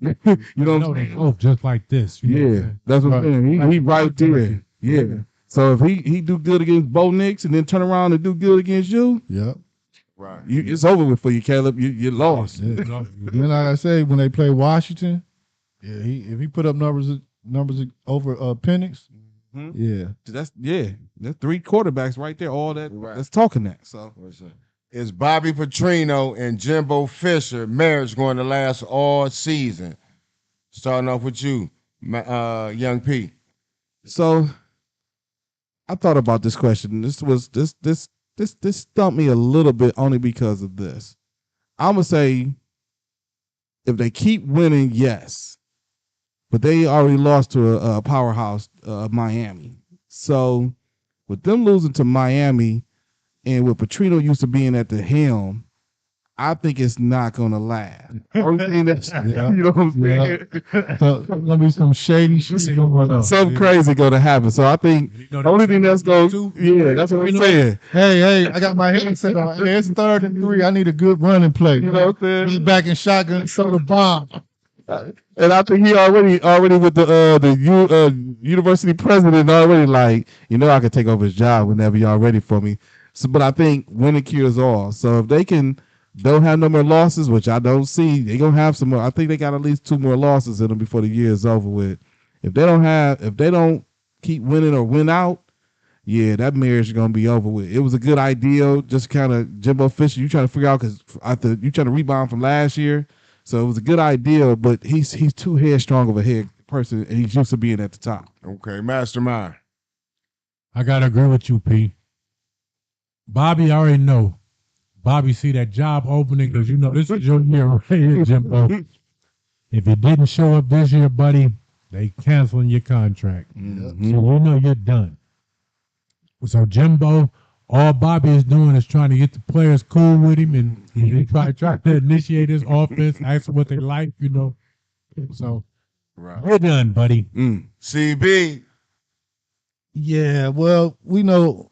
You know what I'm They saying? both just like this. You know what I'm Yeah, saying? that's what I'm saying. He right there. Yeah. So if he do good against Bo Nix and then turn around and do good against you, Yep. Right. it's over with for you, Caleb. You lost. Yeah. Then, like I say, when they play Washington, yeah, if he put up numbers over Penix, yeah, That's 3 quarterbacks right there. All that Right. that's talking that. So Is Bobby Petrino and Jimbo Fisher marriage going to last all season? Starting off with you, Young P. so I thought about this question. This stumped me a little bit only because of this. I'm gonna say if they keep winning, yes. But they already lost to a powerhouse, Miami. So with them losing to Miami, and with Petrino used to being at the helm, I think it's not going to last. Only thing that's, Yeah. you know what I'm saying? so there's gonna be some shady shit going on. Something crazy going to happen. So I think the only thing that's going to, that's what I'm saying. Hey, I got my headset on. Hey, it's 3rd and 3. I need a good running play. You know what I'm He's saying? back in shotgun, so the bomb. And I think he already with the university president already like, I could take over his job whenever y'all ready for me. So, but I think winning cures all. So if they don't have no more losses, which I don't see, they gonna have some more. I think they got at least 2 more losses in them before the year is over with. If they don't keep winning or win out, yeah, that marriage is gonna be over with. It was a good idea, just kind of Jimbo Fisher. You trying to figure out because you trying to rebound from last year. So it was a good idea, but he's too headstrong of a head person, and he's used to being at the top. Okay, Mastermind. I gotta agree with you, P. Bobby, I already know. Bobby see that job opening because this is your year right here, Jimbo. If you didn't show up this year, buddy, they canceling your contract. Mm-hmm. So you're done. So Jimbo, all Bobby is doing is trying to get the players cool with him and he try to initiate his offense, ask them what they like, So Right. we're done, buddy. CB. Yeah, well, we know,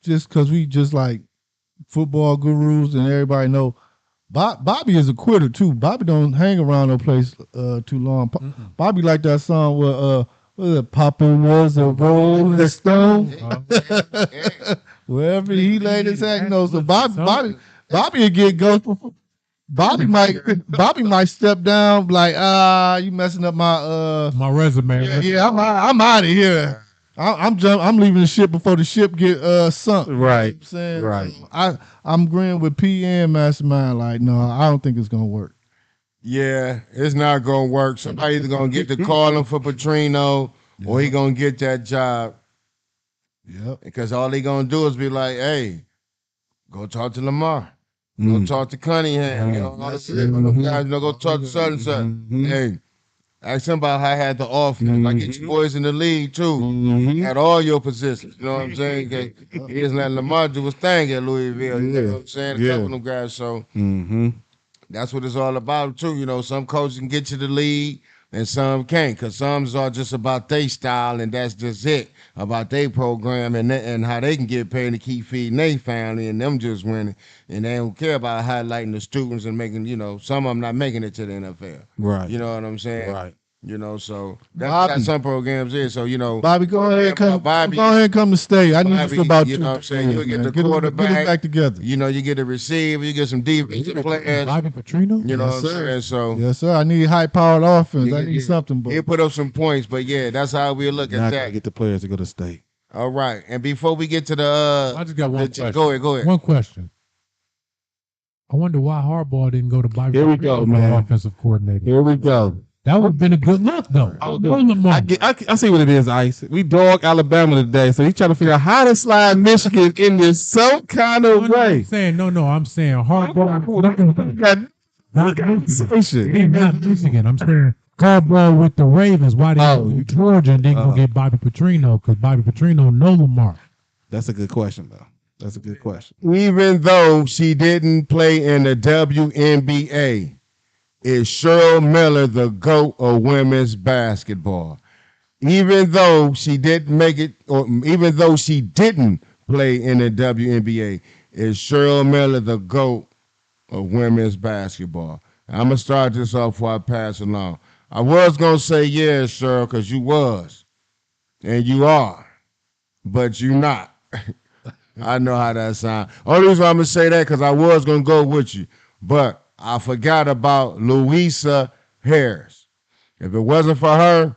just because we just like football gurus and everybody know Bobby is a quitter too. Bobby don't hang around no place too long. Bobby like that song where what is it, Papa was a rolling stone. Wherever he laid his hat, so Bobby will get ghost. Bobby might step down like you messing up my resume. yeah, I'm out of here. I'm leaving the ship before the ship get sunk. Right. You know what I'm saying? Right. So I'm agreeing with P and Mastermind. Like, no, I don't think it's gonna work. Yeah, it's not gonna work. Somebody either gonna get to call him for Petrino, or he gonna get that job. Yep. Because all he gonna do is be like, "Hey, go talk to Lamar, go talk to Cunningham, you know, all this shit. Guys, go talk to such and such. Hey, ask him about how I had the offense. I get you boys in the league too, at all your positions. You know what I'm saying? He isn't letting Lamar do his thing at Louisville. You know what I'm saying? A couple of them guys. So that's what it's all about too. You know, some coaches can get you the league and some can't, because some are just about their style and that's just it, about their program and how they can get paid to keep feeding their family and them just winning. And they don't care about highlighting the students and making, you know, some of them not making it to the NFL. Right. You know what I'm saying? Right. You know, so that's how some programs is. So, you know, Bobby, go ahead and come to stay. I need you for about you know what I'm saying? You get the get quarterback. it back together. You know, you get a receiver, you get some defensive players. Bobby Petrino? You know what I'm saying? So Yes, sir. I need high-powered offense. I need something. But he put up some points, but yeah, that's how we look at Not that. gonna get the players to go to state. All right, and before we get to the, I just got one question. Go ahead. One question. I wonder why Harbaugh didn't go to Bobby. Here we go, Petrino, man. Offensive coordinator. Here we go. That would have been a good look, though. I see what it is, Ice. We dog Alabama today, so he's trying to figure out how to slide Michigan in this some kind of way. I'm saying I'm saying Harbaugh. He's not Michigan. I'm saying Harbaugh with the Ravens. Why didn't you Georgia and didn't go get Bobby Petrino? Because Bobby Petrino know Lamar. That's a good question, though. That's a good question. Even though she didn't play in the WNBA, is Cherly Miller the GOAT of women's basketball? Even though she didn't make it, or even though she didn't play in the WNBA, is Cherly Miller the GOAT of women's basketball? I'm going to start this off before I pass along. I was going to say yes, Cheryl, because you was, and you are, but you not. I know how that sounds. Only reason I'm going to say that because I was going to go with you, but I forgot about Louisa Harris. If it wasn't for her,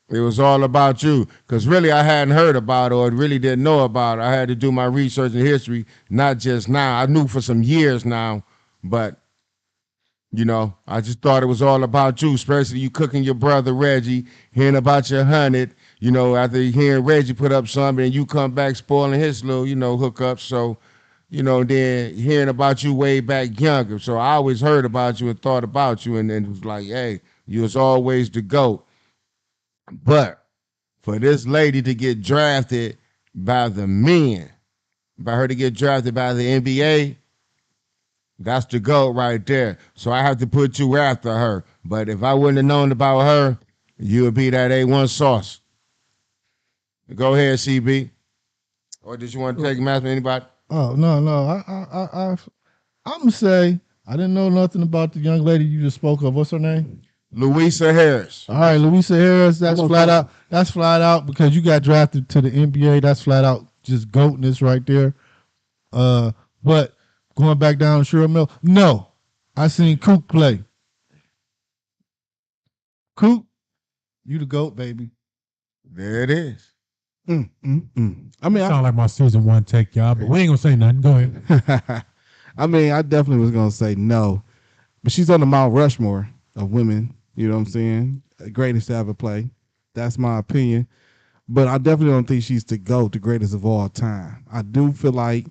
it was all about you. Because really, I hadn't heard about her or really didn't know about her. I had to do my research and history, not just now. I knew for some years now, but, you know, I just thought it was all about you, especially you cooking your brother Reggie, hearing about your 100, you know, after hearing Reggie put up something and you come back spoiling his little, you know, hookup. So, you know, then hearing about you way back younger. So I always heard about you and thought about you and then it was like, hey, you was always the GOAT. But for this lady to get drafted by the men, by her to get drafted by the NBA, that's the GOAT right there. So I have to put you after her. But if I wouldn't have known about her, you would be that A1 sauce. Go ahead, CB. Or did you want to take him after anybody? oh no, I'm gonna say I didn't know nothing about the young lady you just spoke of. What's her name? Louisa Harris. All right, Louisa Harris. That's flat out. That's flat out because you got drafted to the NBA. That's flat out just goatness right there. But going back down to Cherly Miller, no, I seen Coop play. Coop, you the GOAT, baby. There it is. I mean, Sound like my season 1 take, y'all, but we ain't gonna say nothing. Go ahead. I mean, I definitely was gonna say no, but she's on the Mount Rushmore of women. You know what I'm saying? Greatest to ever play. That's my opinion. But I definitely don't think she's the GOAT, the greatest of all time. I do feel like,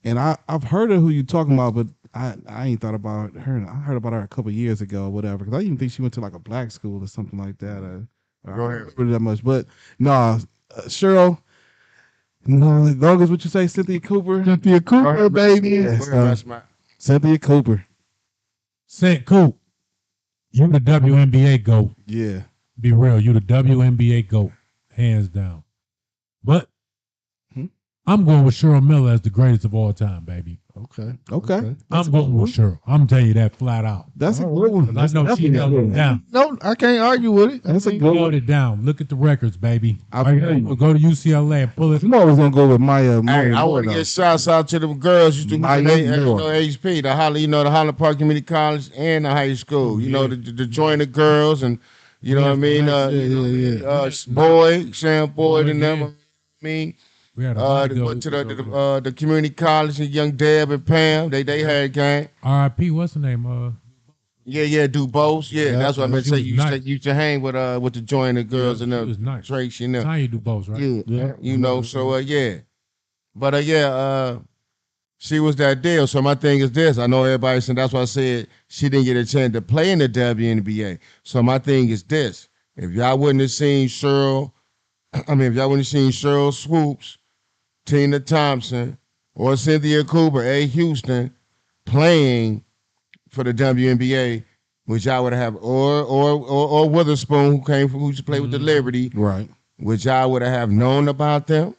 and I've heard of who you're talking about, but I ain't thought about her. I heard about her a couple years ago or whatever, because I even think she went to like a black school or something like that. Go ahead. Really that much, but no, Cheryl. No, as long as what you say, Cynthia Cooper. Cynthia Cooper, Go ahead, baby. Yes, That's my. Cynthia Cooper. Saint Coop, you the WNBA GOAT. Yeah. Be real, you the WNBA GOAT, hands down. But I'm going with Cherly Miller as the greatest of all time, baby. Okay. Okay. I'm going with Cheryl. I'm telling you that flat out. That's a All good right. one. 'Cause That's I know she definitely a held good it one. down. No, I can't argue with it. That's a She good held one. it down. Look at the records, baby. I All you feel gotta you. do is go to UCLA and pull it. I'm always gonna go with Maya. Hey, Maya I Moore, want to though. get shouts out to them girls. You Maya Moore. know, HP, the Holland Park Community College and the high school. Oh, You know, yeah. the join the girls and you know what I mean. Boy, Sam Boyd and them. Yeah. I mean, We had a high go go. to the community college and young Deb and Pam. They had game. R.I.P. What's the name? Yeah, do both. Yeah, Yeah, that's what I meant to she say. was You nice. used to hang with the join the girls and She them was nice. Tracy and them. Tanya Dubose, right? Yeah, Yeah. you know. So yeah, but she was that deal. So my thing is this. I know everybody saying that's why I said she didn't get a chance to play in the WNBA. So my thing is this. If y'all wouldn't have seen Cheryl, if y'all wouldn't have seen Cheryl Swoops, Tina Thompson, or Cynthia Cooper, A. Houston playing for the WNBA, which y'all would have, or Witherspoon, who used to play with the Liberty, Right. which y'all would have known about them.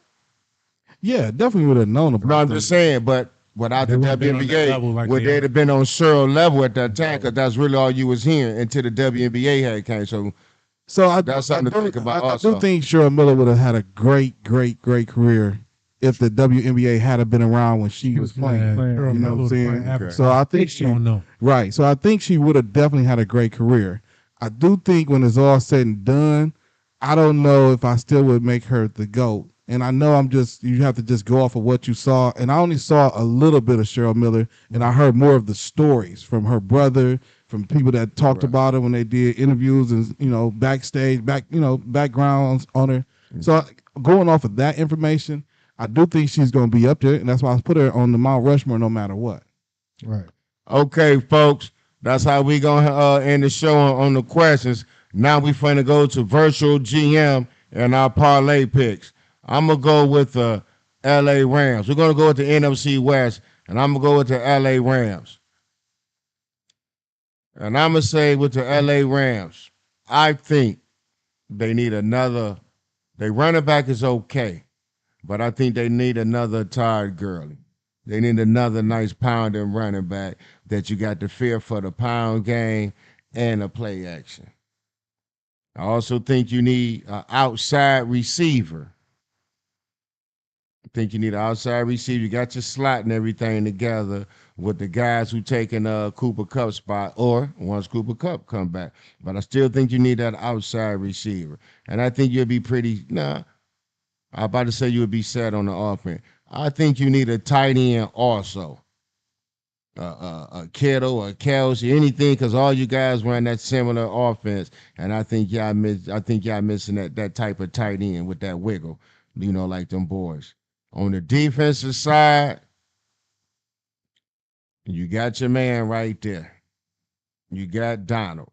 Yeah, definitely would have known about No, I'm them. just saying, but without They the wouldn't been on that WNBA, level like would they they are. have been on Cheryl level at that time? Because that's really all you was hearing until the WNBA had came. So So that's something to think about I also. do think Cheryl Miller would have had a great career if the WNBA had been around when she was playing. Cheryl You know Miller what I'm was saying? playing Africa. So I think she don't know. right. So I think she would have definitely had a great career. I do think when it's all said and done, I don't know if I still would make her the GOAT. And I know you have to just go off of what you saw. And I only saw a little bit of Cheryl Miller, and I heard more of the stories from her brother, from people that talked about her when they did interviews and, backstage, backgrounds on her. So going off of that information, I do think she's going to be up there. And that's why I put her on the Mount Rushmore no matter what. Right. Okay, folks, that's how we gonna end the show on the questions. Now we finna go to virtual GM and our parlay picks. I'm gonna go with the LA Rams. We're gonna go with the NFC West, and I'm gonna go with the LA Rams. And I'm gonna say with the LA Rams, I think they need another. Their running back is okay, but I think they need another Todd Gurley. They need another nice pounding running back that you got the fear for the pound game and the play action. I also think you need an outside receiver. I think you need an outside receiver. You got your slot and everything together with the guys who taking Cooper Kupp spot or once Cooper Kupp come back. But I still think you need that outside receiver. And I think you'll be I'm about to say you would be set on the offense. I think you need a tight end also. A Kittle, a Kelsey, anything, because all you guys run that similar offense, and I think y'all missing that type of tight end with that wiggle, like them boys. On the defensive side, you got your man right there. You got Donald.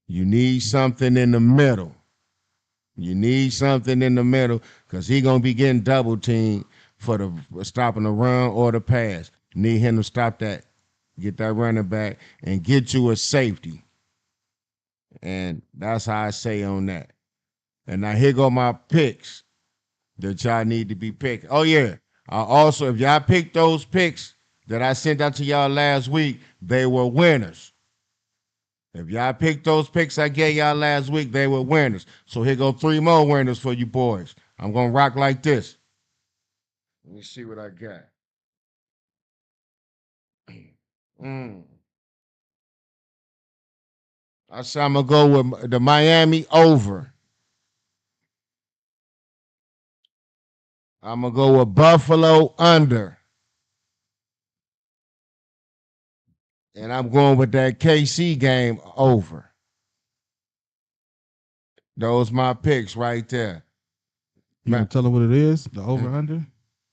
You need something in the middle. You need something in the middle because he gonna be getting double teamed for stopping the run or the pass. Need him to stop that. Get that running back and get you a safety. And that's how I say on that. And now here go my picks that y'all need to be picking. Oh yeah. Also, if y'all picked those picks that I sent out to y'all last week, they were winners. If y'all picked those picks I gave y'all last week, they were winners. So here go 3 more winners for you boys. I'm gonna rock like this. Let me see what I got. I said I'm gonna go with the Miami over. I'm gonna go with Buffalo under. And I'm going with that KC game over. Those my picks right there. You Man, want to tell her what it is? The over under?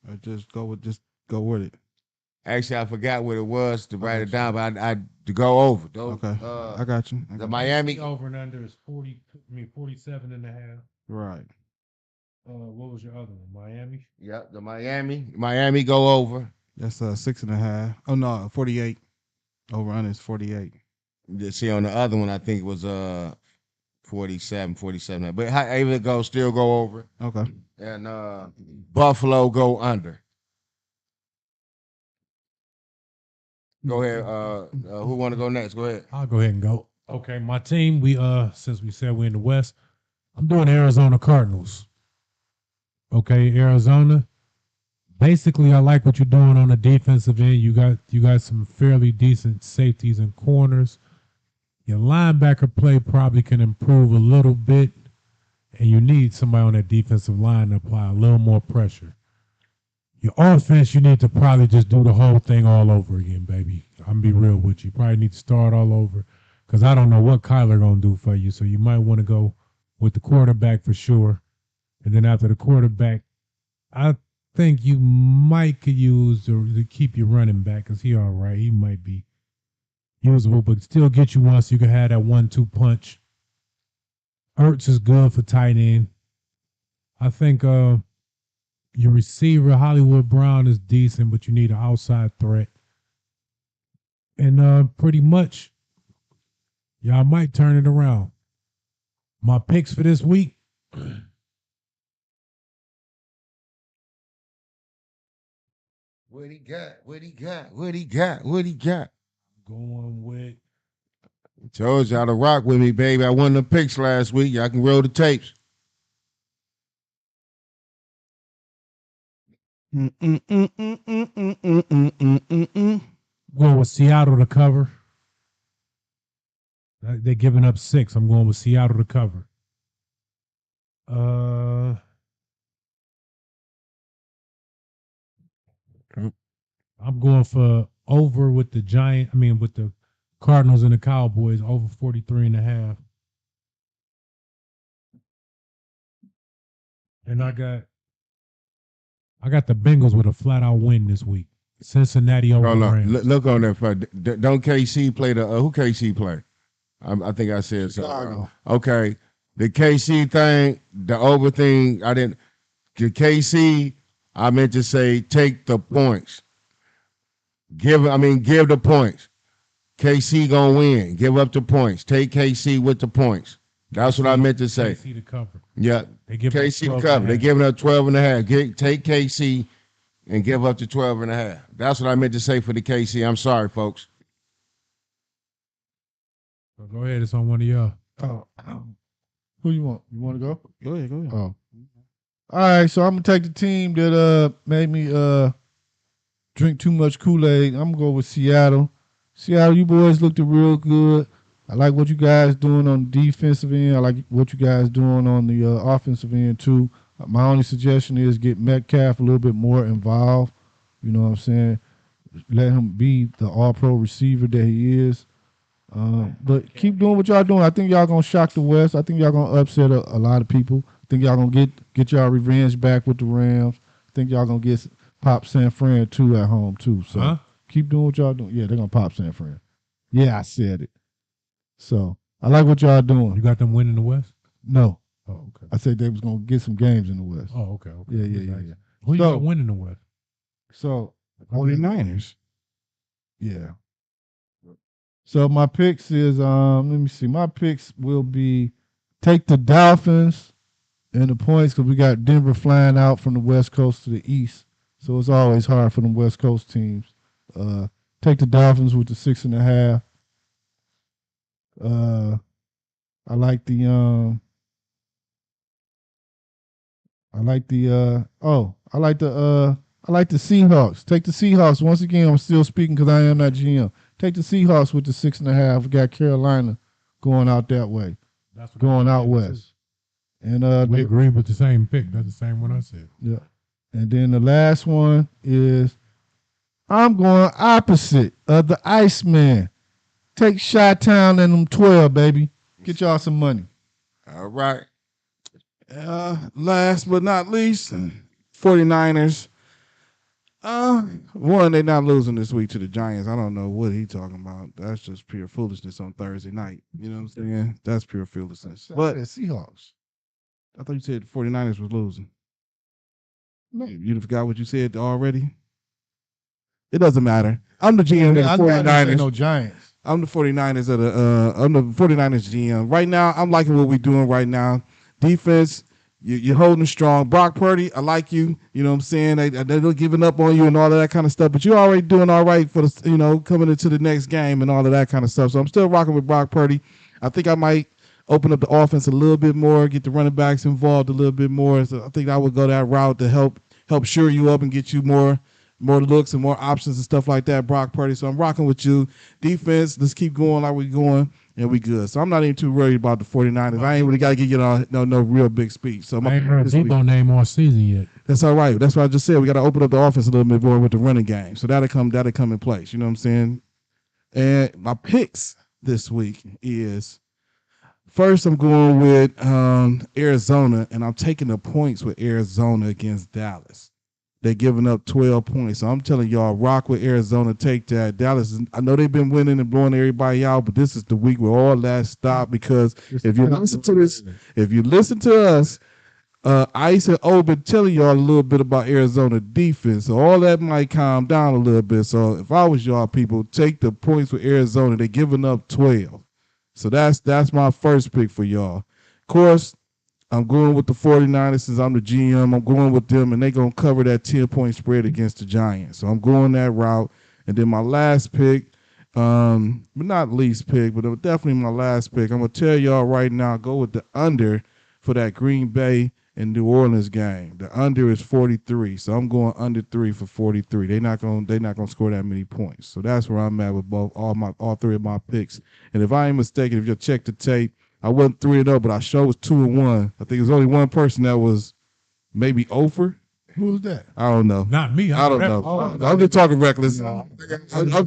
Or just go with it. actually, I forgot what it was to write it got down, but I to go over. Those, Okay. I got you. the Miami. Over and under is 47 and a half. Right. What was your other one? Miami? Yep, the Miami. Miami go over. That's 6.5. Oh no, 48. Over under is 48. You see on the other one, I think it was 47. But however it goes, still go over. Okay. And Buffalo go under. Go ahead. Who want to go next? Go ahead. I'll go ahead and go. Okay, my team. We since we said we're in the West, I'm doing Arizona Cardinals. Okay, Arizona. Basically, I like what you're doing on the defensive end. You got some fairly decent safeties and corners. Your linebacker play probably can improve a little bit, and you need somebody on that defensive line to apply a little more pressure. Your offense, you need to probably just do the whole thing all over again, baby. I'm gonna be real with you. You probably need to start all over because I don't know what Kyler gonna do for you. So you might want to go with the quarterback for sure, and then after the quarterback, I think you might could use to keep your running back because he all right. He might be usable, but still get you one so you can have that 1-2 punch. Ertz is good for tight end. I think your receiver, Hollywood Brown, is decent, but you need an outside threat. And pretty much, y'all might turn it around. My picks for this week. What he got? What he got? What he got? What he got? Going with Told y'all to rock with me, baby. I won the picks last week. Y'all can roll the tapes. going with Seattle to cover. They're giving up 6. I'm going with Seattle to cover. I'm going for over with the with the Cardinals and the Cowboys, over 43.5. And I got the Bengals with a flat out win this week. Cincinnati over Hold on. Rams. Look on that. Don't KC play the who KC play? I think I said so. Okay. The KC thing, the over thing, I didn't. The KC, I meant to say take the points. Give the points. KC gonna win. Give up the points. Take KC with the points. That's what I meant to say. KC to cover. Yeah. They give KC up to cover. They're 12.5. giving up 12.5. Take KC and give up to 12.5. That's what I meant to say for the KC. I'm sorry, folks. So go ahead. It's on one of y'all. Oh, who you want? You want to go? Go ahead. Oh. All right, so I'm gonna take the team that made me drink too much Kool-Aid. I'm gonna go with Seattle. Seattle, you boys looked real good. I like what you guys doing on the defensive end. I like what you guys doing on the offensive end too. My only suggestion is get Metcalf a little bit more involved. You know what I'm saying? Let him be the all-pro receiver that he is. But keep doing what y'all doing. I think y'all gonna shock the West. I think y'all gonna upset a lot of people. I think y'all gonna get y'all revenge back with the Rams. I think y'all gonna get pop San Fran too at home too. So keep doing what y'all doing. Yeah, they're gonna pop San Fran. Yeah, I said it. So I like what y'all doing. You got them winning the West? No. Oh, okay. I said they was gonna get some games in the West. Oh, okay. Yeah. Who you got winning the West? So 49ers. yeah. So my picks is let me see. My picks will be take the Dolphins and the points because we got Denver flying out from the West Coast to the East. So it's always hard for them West Coast teams. Take the Dolphins with the 6.5. I like the Seahawks. Take the Seahawks. Once again, I'm still speaking because I am not GM. Take the Seahawks with the 6.5. We got Carolina going out that way. That's what Going out west. And we agree with the same pick. That's the same one I said. Yeah. And then the last one is I'm going opposite of the Iceman. Take Chi-Town and them 12, baby. Get y'all some money. All right. Last but not least, 49ers. One, they're not losing this week to the Giants. I don't know what he's talking about. That's just pure foolishness on Thursday night. You know what I'm saying? That's pure foolishness. But Seahawks. I thought you said the 49ers was losing. No. You forgot what you said already? It doesn't matter. I'm the GM of the I know I didn't say 49ers. no Giants. I'm the 49ers I'm the 49ers GM. Right now, I'm liking what we're doing right now. Defense You're holding strong. Brock Purdy, I like you. You know what I'm saying? They're giving up on you and all of that kind of stuff, but you're already doing all right for the, coming into the next game and all of that kind of stuff. So I'm still rocking with Brock Purdy. I think I might open up the offense a little bit more, get the running backs involved a little bit more. So I think I would go that route to help shore you up and get you more looks and more options and stuff like that, Brock Purdy. So I'm rocking with you. Defense, let's keep going like we're going. And we good. So I'm not even too worried about the 49ers. I ain't really got to give you no real big speech. So I ain't heard Debo name all season yet. That's all right. That's what I just said. We got to open up the offense a little bit more with the running game. So that'll come in place. You know what I'm saying? And my picks this week is, first I'm going with Arizona, and I'm taking the points with Arizona against Dallas. They're giving up 12 points. So I'm telling y'all, rock with Arizona, take that. Dallas, I know they've been winning and blowing everybody out, but this is the week where all that stop, because if you listen to us, Ice and O been telling y'all a little bit about Arizona defense. So all that might calm down a little bit. So if I was y'all people, take the points with Arizona. They're giving up 12. So that's my first pick for y'all. Of course, I'm going with the 49ers since I'm the GM. I'm going with them, and they're going to cover that 10-point spread against the Giants. So I'm going that route. And then my last pick, but not least pick, but definitely my last pick, I'm going to tell y'all right now, go with the under for that Green Bay and New Orleans game. The under is 43, so I'm going under 3 for 43. They're not going to score that many points. So that's where I'm at with all three of my picks. And if I ain't mistaken, if you check the tape, I wasn't 3-0, but I sure was 2-1. I think there's only one person that was maybe over. Who was that? I don't know. Not me. I don't know. I'm just talking reckless. I'm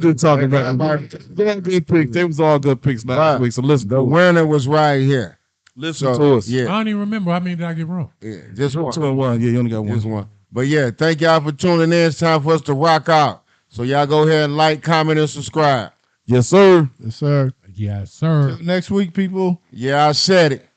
just talking reckless. All good picks. They was all good picks last week. So listen. The winner was right here. Listen to us. I Yeah, don't even remember how many did I get wrong. yeah, just one. 2-1. Yeah, you only got one. Just one. But yeah, thank y'all for tuning in. It's time for us to rock out. So y'all go ahead and like, comment, and subscribe. Yes, sir. Yes, sir. Yes, sir. Till next week, people. Yeah, I said it.